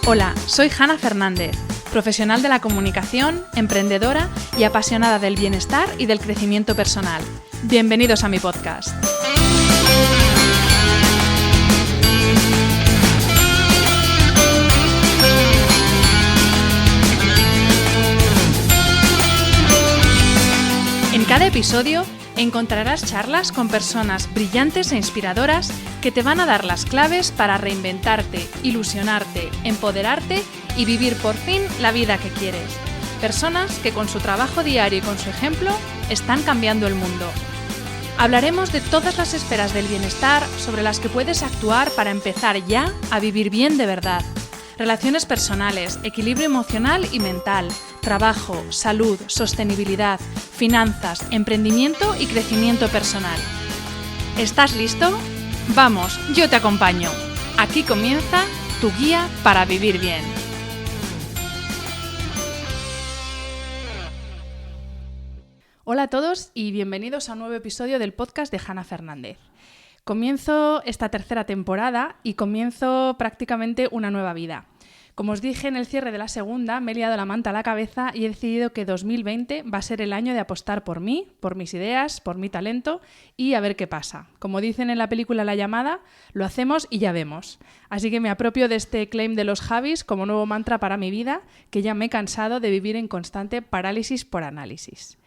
Hola, soy Hanna Fernández, profesional de la comunicación, emprendedora y apasionada del bienestar y del crecimiento personal. Bienvenidos a mi podcast. En cada episodio encontrarás charlas con personas brillantes e inspiradoras que te van a dar las claves para reinventarte, ilusionarte, empoderarte y vivir por fin la vida que quieres. Personas que con su trabajo diario y con su ejemplo están cambiando el mundo. Hablaremos de todas las esferas del bienestar sobre las que puedes actuar para empezar ya a vivir bien de verdad. Relaciones personales, equilibrio emocional y mental, trabajo, salud, sostenibilidad, finanzas, emprendimiento y crecimiento personal. ¿Estás listo? Vamos, yo te acompaño. Aquí comienza tu guía para vivir bien. Hola a todos y bienvenidos a un nuevo episodio del podcast de Hanna Fernández. Comienzo esta tercera temporada y comienzo prácticamente una nueva vida. Como os dije en el cierre de la segunda, me he liado la manta a la cabeza y he decidido que 2020 va a ser el año de apostar por mí, por mis ideas, por mi talento y a ver qué pasa. Como dicen en la película La llamada, lo hacemos y ya vemos. Así que me apropio de este claim de los Javis como nuevo mantra para mi vida, que ya me he cansado de vivir en constante parálisis por análisis.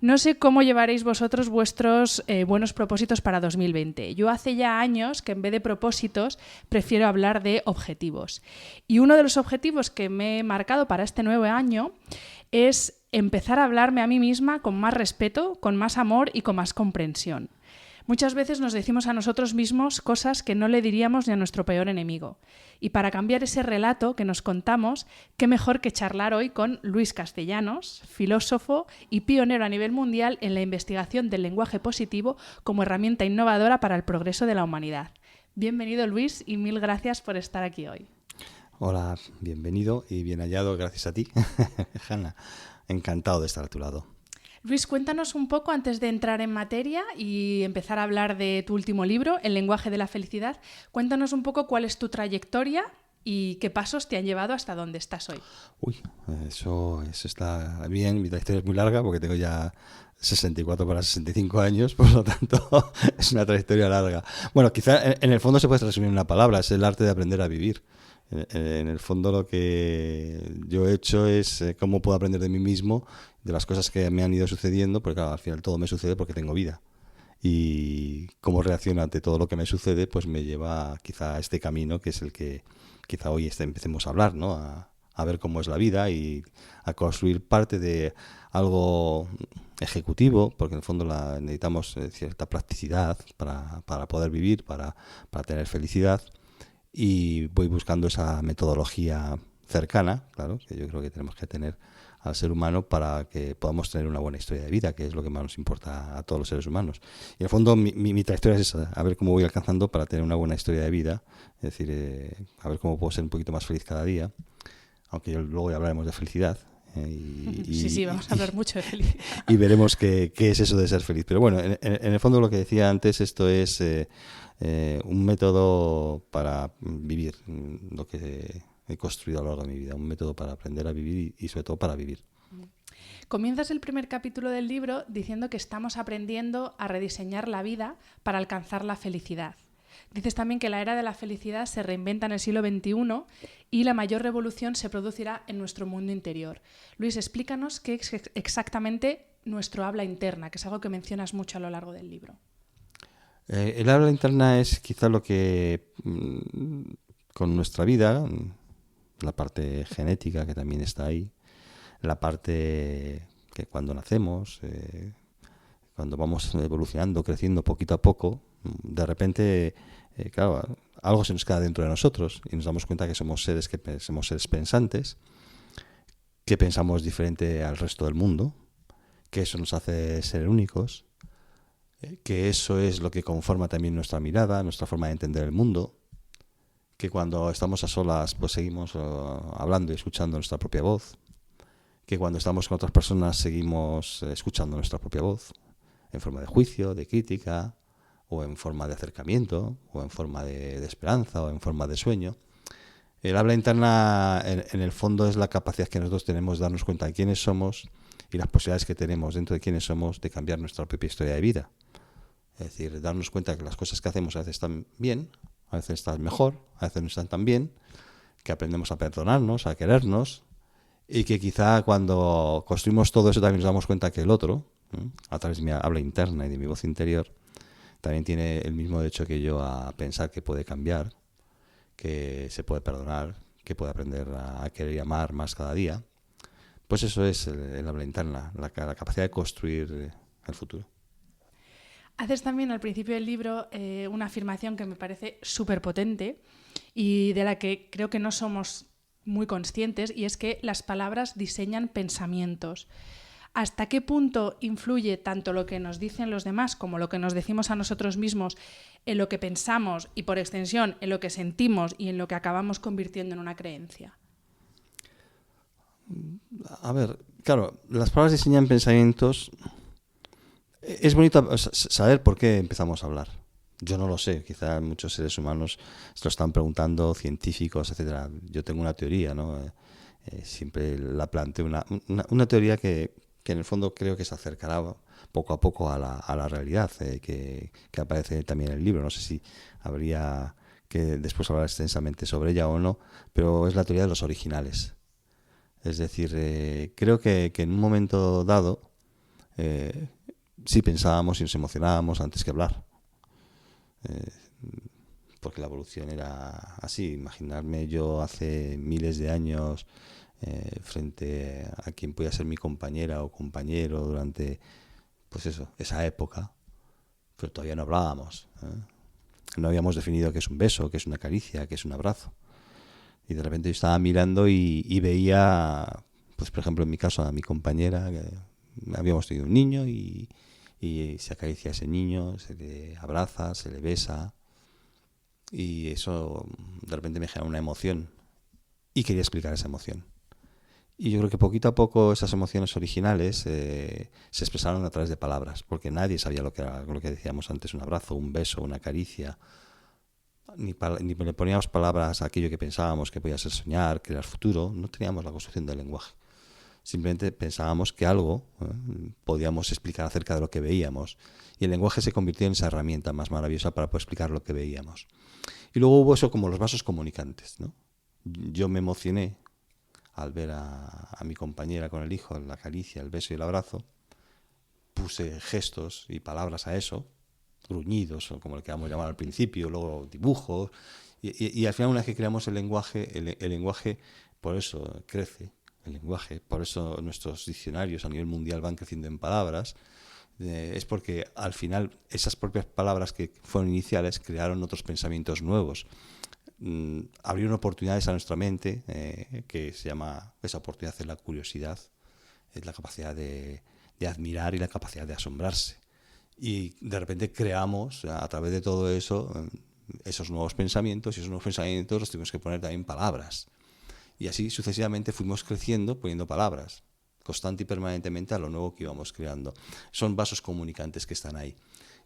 No sé cómo llevaréis vosotros vuestros buenos propósitos para 2020. Yo hace ya años que en vez de propósitos prefiero hablar de objetivos. Y uno de los objetivos que me he marcado para este nuevo año es empezar a hablarme a mí misma con más respeto, con más amor y con más comprensión. Muchas veces nos decimos a nosotros mismos cosas que no le diríamos ni a nuestro peor enemigo. Y para cambiar ese relato que nos contamos, qué mejor que charlar hoy con Luis Castellanos, filósofo y pionero a nivel mundial en la investigación del lenguaje positivo como herramienta innovadora para el progreso de la humanidad. Bienvenido, Luis, y mil gracias por estar aquí hoy. Hola, bienvenido y bien hallado, gracias a ti, Hanna. Encantado de estar a tu lado. Luis, cuéntanos un poco antes de entrar en materia y empezar a hablar de tu último libro, El lenguaje de la felicidad. Cuéntanos un poco cuál es tu trayectoria y qué pasos te han llevado hasta donde estás hoy. Eso está bien. Mi trayectoria es muy larga porque tengo ya 64 para 65 años, por lo tanto es una trayectoria larga. Bueno, quizá en el fondo se puede resumir en una palabra, es el arte de aprender a vivir. En el fondo lo que yo he hecho es cómo puedo aprender de mí mismo, de las cosas que me han ido sucediendo, porque claro, al final todo me sucede porque tengo vida. Y cómo reacciono ante todo lo que me sucede, pues me lleva quizá a este camino, que es el que quizá hoy empecemos a hablar, ¿no? A ver cómo es la vida y a construir parte de algo ejecutivo, porque en el fondo necesitamos cierta practicidad para poder vivir, para tener felicidad. Y voy buscando esa metodología cercana, claro, que yo creo que tenemos que tener al ser humano para que podamos tener una buena historia de vida, que es lo que más nos importa a todos los seres humanos. Y en el fondo mi trayectoria es esa, a ver cómo voy alcanzando para tener una buena historia de vida, es decir, a ver cómo puedo ser un poquito más feliz cada día, aunque luego ya hablaremos de felicidad. Sí, vamos a hablar mucho de felicidad. Y veremos qué es eso de ser feliz. Pero bueno, en el fondo lo que decía antes, esto es un método para vivir, lo que he construido a lo largo de mi vida, un método para aprender a vivir y sobre todo para vivir. Comienzas el primer capítulo del libro diciendo que estamos aprendiendo a rediseñar la vida para alcanzar la felicidad. Dices también que la era de la felicidad se reinventa en el siglo XXI y la mayor revolución se producirá en nuestro mundo interior. Luis, explícanos qué es exactamente nuestro habla interna, que es algo que mencionas mucho a lo largo del libro. El habla interna es quizá lo que con nuestra vida, la parte genética que también está ahí, la parte que cuando nacemos, cuando vamos evolucionando, creciendo poquito a poco, de repente, claro, algo se nos queda dentro de nosotros y nos damos cuenta que somos seres pensantes, que pensamos diferente al resto del mundo, que eso nos hace ser únicos, que eso es lo que conforma también nuestra mirada, nuestra forma de entender el mundo, que cuando estamos a solas pues seguimos hablando y escuchando nuestra propia voz, que cuando estamos con otras personas seguimos escuchando nuestra propia voz, en forma de juicio, de crítica, o en forma de acercamiento, o en forma de esperanza, o en forma de sueño. El habla interna, en el fondo, es la capacidad que nosotros tenemos de darnos cuenta de quiénes somos y las posibilidades que tenemos dentro de quiénes somos de cambiar nuestra propia historia de vida. Es decir, darnos cuenta que las cosas que hacemos a veces están bien, a veces están mejor, a veces no están tan bien, que aprendemos a perdonarnos, a querernos, y que quizá cuando construimos todo eso también nos damos cuenta que el otro, a través de mi habla interna y de mi voz interior, también tiene el mismo derecho que yo a pensar que puede cambiar, que se puede perdonar, que puede aprender a querer y amar más cada día. Pues eso es el habla interna, la capacidad de construir el futuro. Haces también al principio del libro una afirmación que me parece súper potente y de la que creo que no somos muy conscientes, y es que las palabras diseñan pensamientos. ¿Hasta qué punto influye tanto lo que nos dicen los demás como lo que nos decimos a nosotros mismos en lo que pensamos y, por extensión, en lo que sentimos y en lo que acabamos convirtiendo en una creencia? A ver, claro, las palabras diseñan pensamientos. Es bonito saber por qué empezamos a hablar. Yo no lo sé, quizá muchos seres humanos se lo están preguntando, científicos, etcétera. Yo tengo una teoría, ¿no? Siempre la planteo, una teoría que en el fondo creo que se acercará poco a poco a la realidad, que aparece también en el libro. No sé si habría que después hablar extensamente sobre ella o no, pero es la teoría de los originales. Es decir, creo que en un momento dado sí pensábamos y nos emocionábamos antes que hablar. Porque la evolución era así. Imaginarme yo hace miles de años frente a quien podía ser mi compañera o compañero durante, pues eso, esa época, pero todavía no hablábamos. No habíamos definido qué es un beso, qué es una caricia, qué es un abrazo. Y de repente yo estaba mirando y veía, pues por ejemplo en mi caso, a mi compañera, que habíamos tenido un niño y se acaricia a ese niño, se le abraza, se le besa, y eso de repente me genera una emoción y quería explicar esa emoción. Y yo creo que poquito a poco esas emociones originales se expresaron a través de palabras, porque nadie sabía lo que era, lo que decíamos antes, un abrazo, un beso, una caricia. Ni le poníamos palabras a aquello que pensábamos que podía ser soñar, crear futuro. No teníamos la construcción del lenguaje. Simplemente pensábamos que algo podíamos explicar acerca de lo que veíamos. Y el lenguaje se convirtió en esa herramienta más maravillosa para poder explicar lo que veíamos. Y luego hubo eso como los vasos comunicantes, ¿no? Yo me emocioné al ver a mi compañera con el hijo, la caricia, el beso y el abrazo. Puse gestos y palabras a eso, gruñidos, o como le queramos llamar al principio, luego dibujos. Y al final, una vez que creamos el lenguaje, el lenguaje por eso crece. El lenguaje, por eso nuestros diccionarios a nivel mundial van creciendo en palabras, es porque al final esas propias palabras que fueron iniciales crearon otros pensamientos nuevos, abrieron oportunidades a nuestra mente, que se llama, esa oportunidad es la curiosidad, es la capacidad de admirar y la capacidad de asombrarse, y de repente creamos a través de todo eso esos nuevos pensamientos, y esos nuevos pensamientos los tuvimos que poner también palabras. Y así sucesivamente fuimos creciendo poniendo palabras, constante y permanentemente a lo nuevo que íbamos creando. Son vasos comunicantes que están ahí.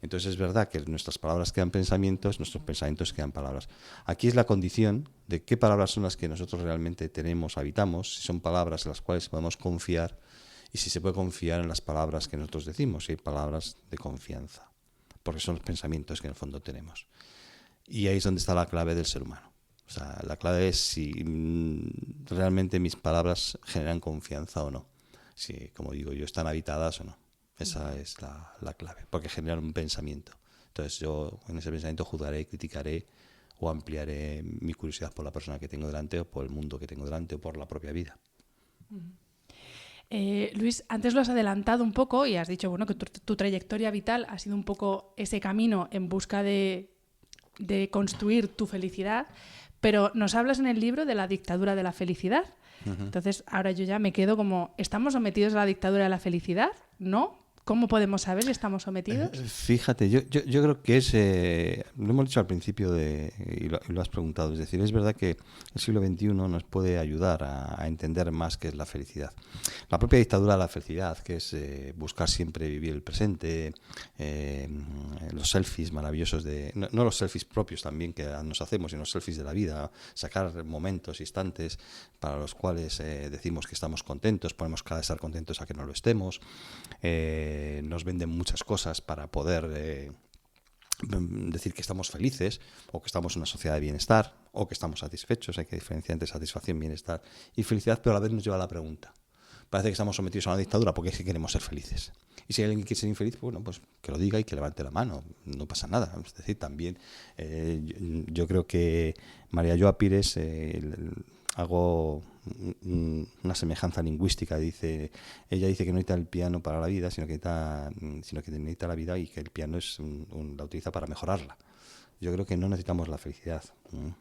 Entonces es verdad que nuestras palabras crean pensamientos, nuestros pensamientos crean palabras. Aquí es la condición de qué palabras son las que nosotros realmente tenemos, habitamos, si son palabras en las cuales podemos confiar y si se puede confiar en las palabras que nosotros decimos, si hay palabras de confianza, porque son los pensamientos que en el fondo tenemos. Y ahí es donde está la clave del ser humano. O sea, la clave es si realmente mis palabras generan confianza o no. Si, como digo yo, están habitadas o no. Esa es la clave, porque generan un pensamiento. Entonces yo en ese pensamiento juzgaré, criticaré o ampliaré mi curiosidad por la persona que tengo delante o por el mundo que tengo delante o por la propia vida. Luis, antes lo has adelantado un poco y has dicho bueno, que tu trayectoria vital ha sido un poco ese camino en busca de construir tu felicidad. Pero nos hablas en el libro de la dictadura de la felicidad. Uh-huh. Entonces, ahora yo ya me quedo como, ¿estamos sometidos a la dictadura de la felicidad? ¿No? ¿Cómo podemos saber si estamos sometidos? Fíjate, yo creo que lo hemos dicho al principio y lo has preguntado, es decir, es verdad que el siglo XXI nos puede ayudar a entender más qué es la felicidad. La propia dictadura de la felicidad, que es buscar siempre vivir el presente, los selfies maravillosos no los selfies propios también que nos hacemos, sino los selfies de la vida, sacar momentos, instantes para los cuales decimos que estamos contentos, ponemos cara de estar contentos a que no lo estemos. Nos venden muchas cosas para poder decir que estamos felices o que estamos en una sociedad de bienestar o que estamos satisfechos. Hay que diferenciar entre satisfacción, bienestar y felicidad, pero a la vez nos lleva a la pregunta. Parece que estamos sometidos a una dictadura porque es que queremos ser felices. Y si hay alguien que quiere ser infeliz, bueno, pues que lo diga y que levante la mano. No pasa nada. Es decir, también yo creo que María Joa Pires hago una semejanza lingüística. Ella dice que no necesita el piano para la vida, sino que necesita la vida y que el piano la utiliza para mejorarla. Yo creo que no necesitamos la felicidad,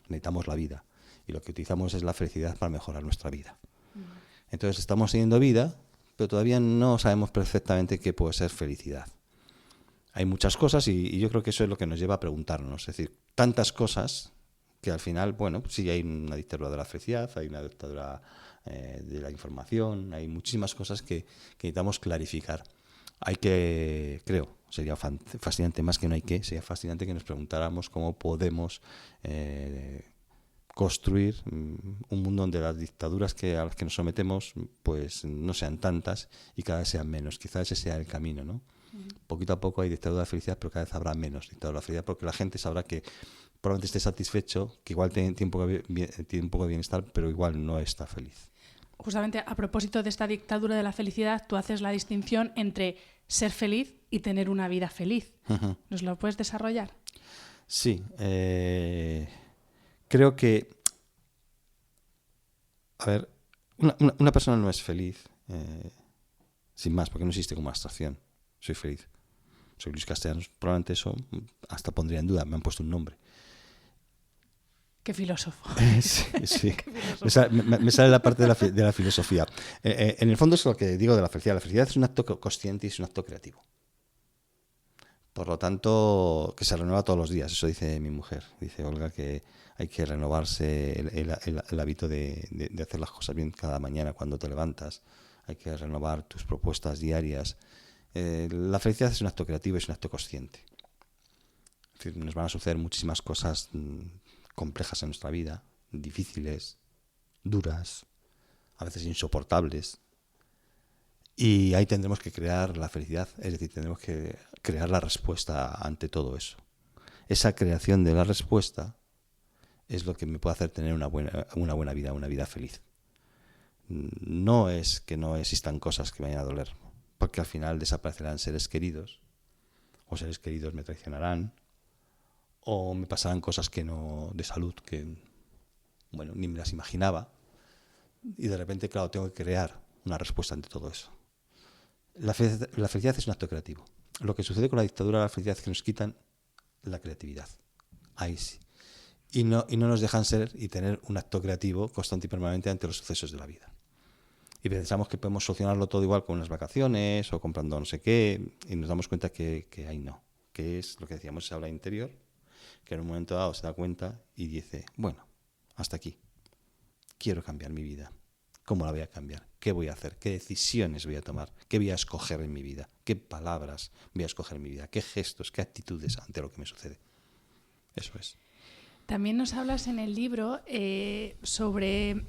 necesitamos la vida. Y lo que utilizamos es la felicidad para mejorar nuestra vida. Entonces estamos teniendo vida, pero todavía no sabemos perfectamente qué puede ser felicidad. Hay muchas cosas y yo creo que eso es lo que nos lleva a preguntarnos. Es decir, tantas cosas que al final, bueno, sí hay una dictadura de la felicidad, hay una dictadura de la información, hay muchísimas cosas que necesitamos clarificar. Sería fascinante, más que no hay que, sería fascinante que nos preguntáramos cómo podemos construir un mundo donde las dictaduras a las que nos sometemos pues no sean tantas y cada vez sean menos. Quizás ese sea el camino, ¿no? Poquito a poco hay dictadura de felicidad, pero cada vez habrá menos dictadura de felicidad porque la gente sabrá que probablemente esté satisfecho, que igual tiene un poco de bienestar, pero igual no está feliz. Justamente a propósito de esta dictadura de la felicidad, tú haces la distinción entre ser feliz y tener una vida feliz. Uh-huh. ¿Nos lo puedes desarrollar? Sí. Creo que, a ver, una persona no es feliz sin más, porque no existe como abstracción. Soy feliz. Soy Luis Castellanos. Probablemente eso hasta pondría en duda. Me han puesto un nombre. Qué filósofo. Sí. Qué filósofo. Me sale la parte de la filosofía. En el fondo es lo que digo de la felicidad. La felicidad es un acto consciente y es un acto creativo. Por lo tanto, que se renueva todos los días. Eso dice mi mujer. Dice Olga que hay que renovarse el hábito de hacer las cosas bien cada mañana cuando te levantas. Hay que renovar tus propuestas diarias. La felicidad es un acto creativo y es un acto consciente. Es decir, nos van a suceder muchísimas cosas complejas en nuestra vida, difíciles, duras, a veces insoportables. Y ahí tendremos que crear la felicidad, es decir, tendremos que crear la respuesta ante todo eso. Esa creación de la respuesta es lo que me puede hacer tener una buena vida, una vida feliz. No es que no existan cosas que me vayan a doler, porque al final desaparecerán seres queridos, o seres queridos me traicionarán, o me pasarán cosas de salud que, bueno, ni me las imaginaba, y de repente, claro, tengo que crear una respuesta ante todo eso. La felicidad es un acto creativo. Lo que sucede con la dictadura de la felicidad es que nos quitan la creatividad. Ahí sí. Y no nos dejan ser y tener un acto creativo constante y permanente ante los sucesos de la vida. Y pensamos que podemos solucionarlo todo igual con unas vacaciones o comprando no sé qué, y nos damos cuenta que ahí no. Que es lo que decíamos, esa habla interior, que en un momento dado se da cuenta y dice, bueno, hasta aquí. Quiero cambiar mi vida. ¿Cómo la voy a cambiar? ¿Qué voy a hacer? ¿Qué decisiones voy a tomar? ¿Qué voy a escoger en mi vida? ¿Qué palabras voy a escoger en mi vida? ¿Qué gestos? ¿Qué actitudes ante lo que me sucede? Eso es. También nos hablas en el libro sobre...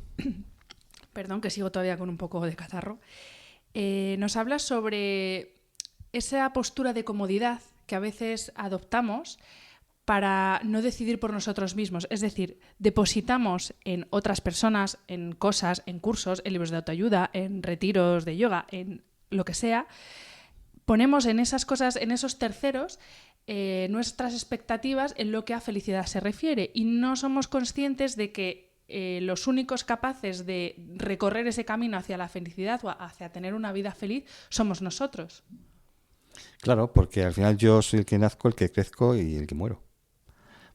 Perdón, que sigo todavía con un poco de catarro. Nos hablas sobre esa postura de comodidad que a veces adoptamos para no decidir por nosotros mismos. Es decir, depositamos en otras personas, en cosas, en cursos, en libros de autoayuda, en retiros de yoga, en lo que sea. Ponemos en esas cosas, en esos terceros, nuestras expectativas en lo que a felicidad se refiere y no somos conscientes de que los únicos capaces de recorrer ese camino hacia la felicidad o hacia tener una vida feliz somos nosotros. Claro, porque al final yo soy el que nazco, el que crezco y el que muero.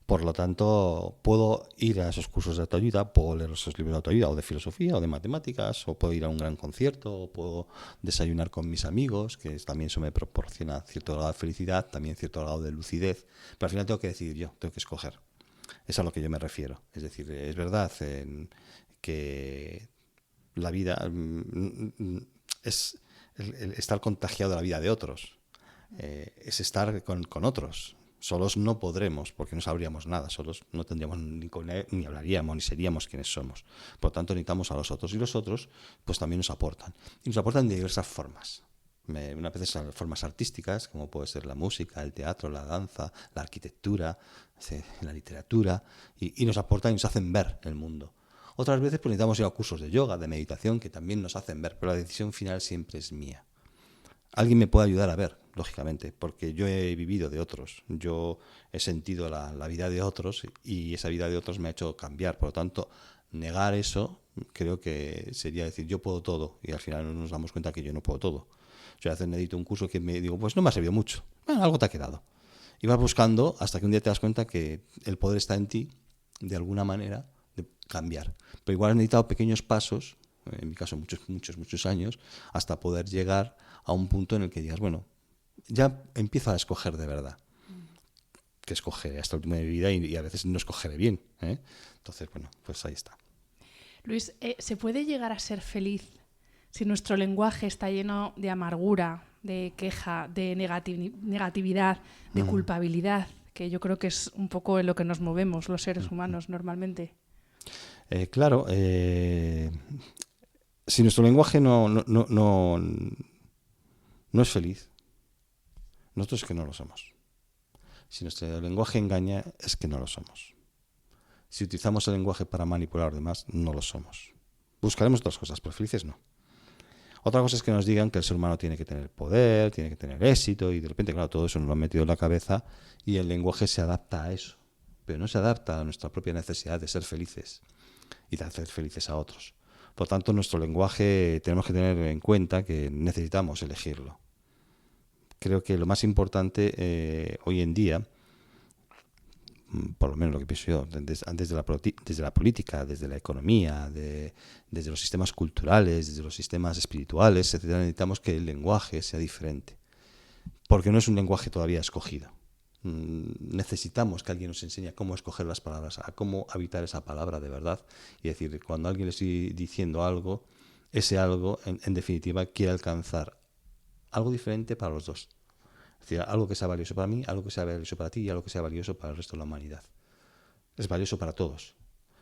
Por lo tanto, puedo ir a esos cursos de autoayuda, puedo leer esos libros de autoayuda o de filosofía o de matemáticas, o puedo ir a un gran concierto, o puedo desayunar con mis amigos, que también eso me proporciona cierto grado de felicidad, también cierto grado de lucidez, pero al final tengo que decidir yo, tengo que escoger. Es a lo que yo me refiero. Es decir, es verdad que la vida es el estar contagiado de la vida de otros, es estar con otros. Solos no podremos, porque no sabríamos nada. Solos no tendríamos ni hablaríamos, ni seríamos quienes somos. Por lo tanto, necesitamos a los otros. Y los otros, pues también nos aportan. Y nos aportan de diversas formas. Unas veces formas artísticas, como puede ser la música, el teatro, la danza, la arquitectura, la literatura. Y nos aportan y nos hacen ver el mundo. Otras veces pues necesitamos ir a cursos de yoga, de meditación, que también nos hacen ver. Pero la decisión final siempre es mía. Alguien me puede ayudar a ver, lógicamente, porque yo he vivido de otros, yo he sentido la vida de otros y esa vida de otros me ha hecho cambiar. Por lo tanto, negar eso creo que sería decir yo puedo todo y al final nos damos cuenta que yo no puedo todo. Yo a veces necesito un curso que me digo, pues no me ha servido mucho, bueno, algo te ha quedado. Y vas buscando hasta que un día te das cuenta que el poder está en ti, de alguna manera, de cambiar. Pero igual he necesitado pequeños pasos, en mi caso muchos años, hasta poder llegar a un punto en el que digas, bueno, ya empiezo a escoger de verdad. Que escogeré hasta el último de mi vida y a veces no escogeré bien. Entonces, bueno, pues ahí está. Luis, ¿se puede llegar a ser feliz si nuestro lenguaje está lleno de amargura, de queja, de negatividad, de culpabilidad? Que yo creo que es un poco en lo que nos movemos los seres humanos normalmente. Claro, si nuestro lenguaje no es feliz, nosotros es que no lo somos. Si nuestro lenguaje engaña, es que no lo somos. Si utilizamos el lenguaje para manipular a los demás, no lo somos. Buscaremos otras cosas, pero felices no. Otra cosa es que nos digan que el ser humano tiene que tener poder, tiene que tener éxito, y de repente, claro, todo eso nos lo han metido en la cabeza y el lenguaje se adapta a eso. Pero no se adapta a nuestra propia necesidad de ser felices y de hacer felices a otros. Por tanto, nuestro lenguaje tenemos que tener en cuenta que necesitamos elegirlo. Creo que lo más importante hoy en día, por lo menos lo que pienso yo, desde la política, desde la economía, desde los sistemas culturales, desde los sistemas espirituales, etcétera, necesitamos que el lenguaje sea diferente, porque no es un lenguaje todavía escogido. Necesitamos que alguien nos enseñe cómo escoger las palabras, a cómo habitar esa palabra de verdad y decir, cuando a alguien le estoy diciendo algo, ese algo, en definitiva, quiere alcanzar algo diferente para los dos. Es decir, algo que sea valioso para mí, algo que sea valioso para ti y algo que sea valioso para el resto de la humanidad. Es valioso para todos.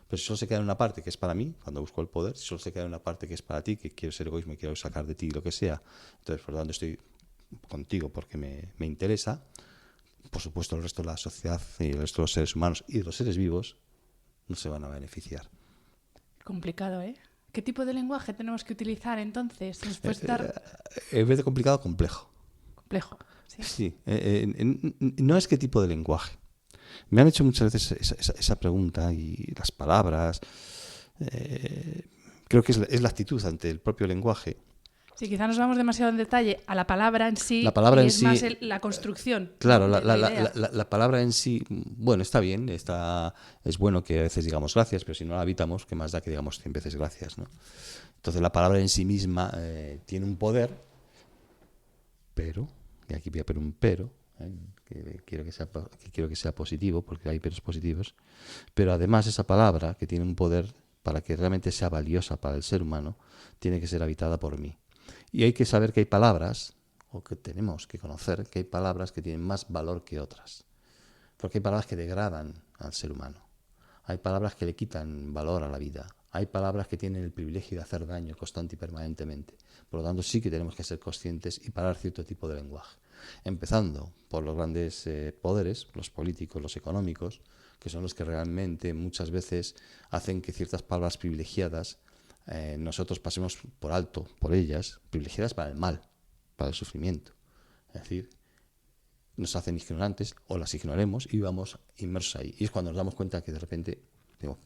Pero si solo se queda en una parte que es para mí, cuando busco el poder, si solo se queda en una parte que es para ti, que quiero ser egoísmo y quiero sacar de ti lo que sea, entonces por lo tanto estoy contigo porque me interesa, por supuesto el resto de la sociedad y el resto de los seres humanos y de los seres vivos no se van a beneficiar. Complicado, ¿eh? ¿Qué tipo de lenguaje tenemos que utilizar entonces? En vez de complicado, complejo. Complejo. Sí, no es qué tipo de lenguaje. Me han hecho muchas veces esa pregunta y las palabras. Creo que es la actitud ante el propio lenguaje. Sí, quizá nos vamos demasiado en detalle a la palabra en sí, la palabra y en es sí, más la construcción. Claro, ¿no? la palabra en sí, bueno, está bien, es bueno que a veces digamos gracias, pero si no la habitamos, ¿qué más da que digamos 100 veces gracias, ¿no? Entonces la palabra en sí misma tiene un poder, pero, y aquí voy a poner un pero, que quiero que sea positivo, porque hay peros positivos, pero además esa palabra que tiene un poder para que realmente sea valiosa para el ser humano, tiene que ser habitada por mí. Y hay que saber que hay palabras, o que tenemos que conocer, que hay palabras que tienen más valor que otras. Porque hay palabras que degradan al ser humano. Hay palabras que le quitan valor a la vida. Hay palabras que tienen el privilegio de hacer daño constante y permanentemente. Por lo tanto, sí que tenemos que ser conscientes y parar cierto tipo de lenguaje. Empezando por los grandes poderes, los políticos, los económicos, que son los que realmente muchas veces hacen que ciertas palabras privilegiadas nosotros pasemos por alto por ellas, privilegiadas para el mal, para el sufrimiento. Es decir, nos hacen ignorantes o las ignoremos y vamos inmersos ahí. Y es cuando nos damos cuenta que de repente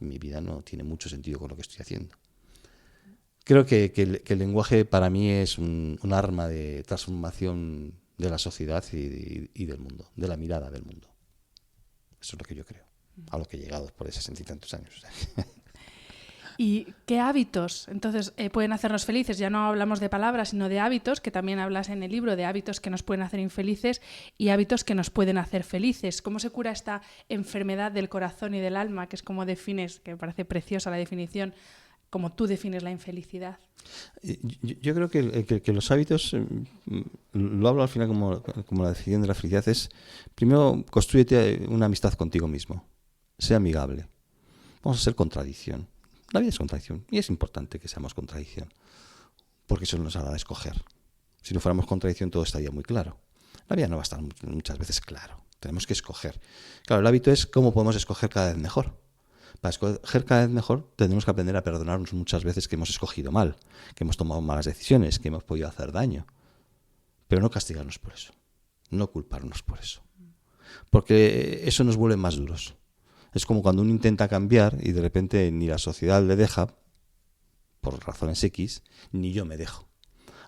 mi vida no tiene mucho sentido con lo que estoy haciendo. Creo que el lenguaje para mí es un arma de transformación de la sociedad y del mundo, de la mirada del mundo. Eso es lo que yo creo. a lo que he llegado por esos 60 y tantos años. O sea. ¿Y qué hábitos entonces pueden hacernos felices? Ya no hablamos de palabras, sino de hábitos, que también hablas en el libro de hábitos que nos pueden hacer infelices y hábitos que nos pueden hacer felices. ¿Cómo se cura esta enfermedad del corazón y del alma, que es como defines, que me parece preciosa la definición, como tú defines la infelicidad? Yo creo que los hábitos, lo hablo al final como la definición de la felicidad, es primero construyete una amistad contigo mismo, sea amigable. Vamos a ser contradicción. La vida es contradicción y es importante que seamos contradicción, porque eso nos hará escoger. Si no fuéramos contradicción todo estaría muy claro. La vida no va a estar muchas veces claro, tenemos que escoger. Claro, el hábito es cómo podemos escoger cada vez mejor. Para escoger cada vez mejor tenemos que aprender a perdonarnos muchas veces que hemos escogido mal, que hemos tomado malas decisiones, que hemos podido hacer daño, pero no castigarnos por eso, no culparnos por eso, porque eso nos vuelve más duros. Es como cuando uno intenta cambiar y de repente ni la sociedad le deja, por razones X, ni yo me dejo.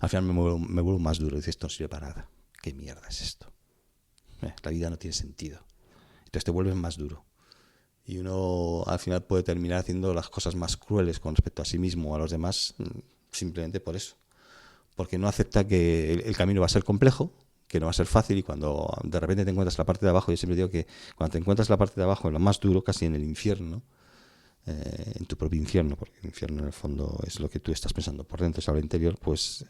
Al final me vuelvo más duro y dices, esto no sirve para nada. ¿Qué mierda es esto? La vida no tiene sentido. Entonces te vuelves más duro. Y uno al final puede terminar haciendo las cosas más crueles con respecto a sí mismo o a los demás simplemente por eso. Porque no acepta que el camino va a ser complejo, que no va a ser fácil, y cuando de repente te encuentras la parte de abajo, yo siempre digo que cuando te encuentras la parte de abajo, en lo más duro, casi en el infierno, en tu propio infierno, porque el infierno en el fondo es lo que tú estás pensando por dentro, es algo interior, pues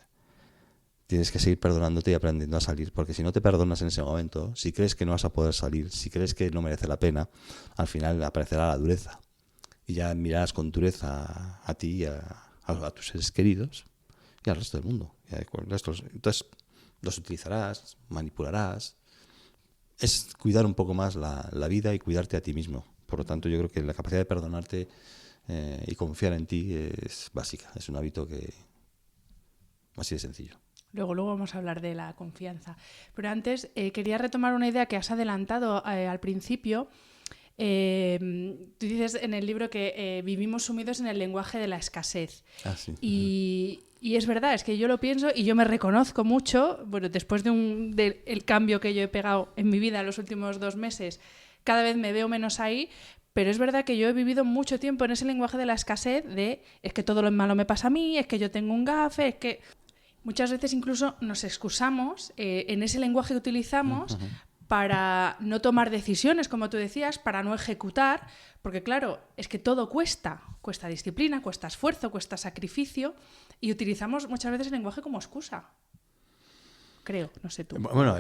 tienes que seguir perdonándote y aprendiendo a salir, porque si no te perdonas en ese momento, si crees que no vas a poder salir, si crees que no merece la pena, al final aparecerá la dureza, y ya mirarás con dureza a ti, a tus seres queridos, y al resto del mundo. Entonces, los utilizarás, manipularás. Es cuidar un poco más la vida y cuidarte a ti mismo. Por lo tanto, yo creo que la capacidad de perdonarte y confiar en ti es básica. Es un hábito que así de sencillo. Luego vamos a hablar de la confianza. Pero antes quería retomar una idea que has adelantado al principio. Tú dices en el libro que vivimos sumidos en el lenguaje de la escasez. Ah, sí. Y es verdad, es que yo lo pienso y yo me reconozco mucho, bueno, después del cambio que yo he pegado en mi vida en los últimos 2 meses, cada vez me veo menos ahí, pero es verdad que yo he vivido mucho tiempo en ese lenguaje de la escasez de es que todo lo malo me pasa a mí, es que yo tengo un gafe, es que muchas veces incluso nos excusamos en ese lenguaje que utilizamos para no tomar decisiones, como tú decías, para no ejecutar, porque claro, es que todo cuesta disciplina, cuesta esfuerzo, cuesta sacrificio, y utilizamos muchas veces el lenguaje como excusa. Creo, no sé tú. Bueno,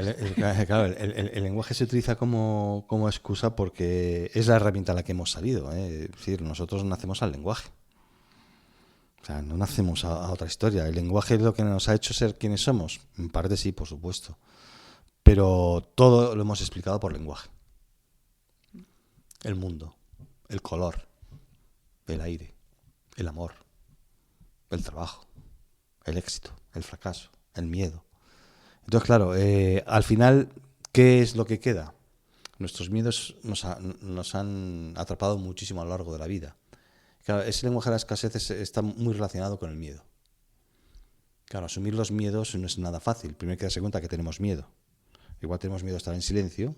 claro, el lenguaje se utiliza como excusa porque es la herramienta a la que hemos salido. Es decir, nosotros nacemos al lenguaje. O sea, no nacemos a otra historia. El lenguaje es lo que nos ha hecho ser quienes somos. En parte sí, por supuesto. Pero todo lo hemos explicado por lenguaje. El mundo, el color, el aire, el amor, el trabajo, el éxito, el fracaso, el miedo. Entonces, claro, al final, ¿qué es lo que queda? Nuestros miedos nos han atrapado muchísimo a lo largo de la vida. Claro, ese lenguaje de la escasez está muy relacionado con el miedo. Claro, asumir los miedos no es nada fácil. Primero hay que darse cuenta que tenemos miedo. Igual tenemos miedo a estar en silencio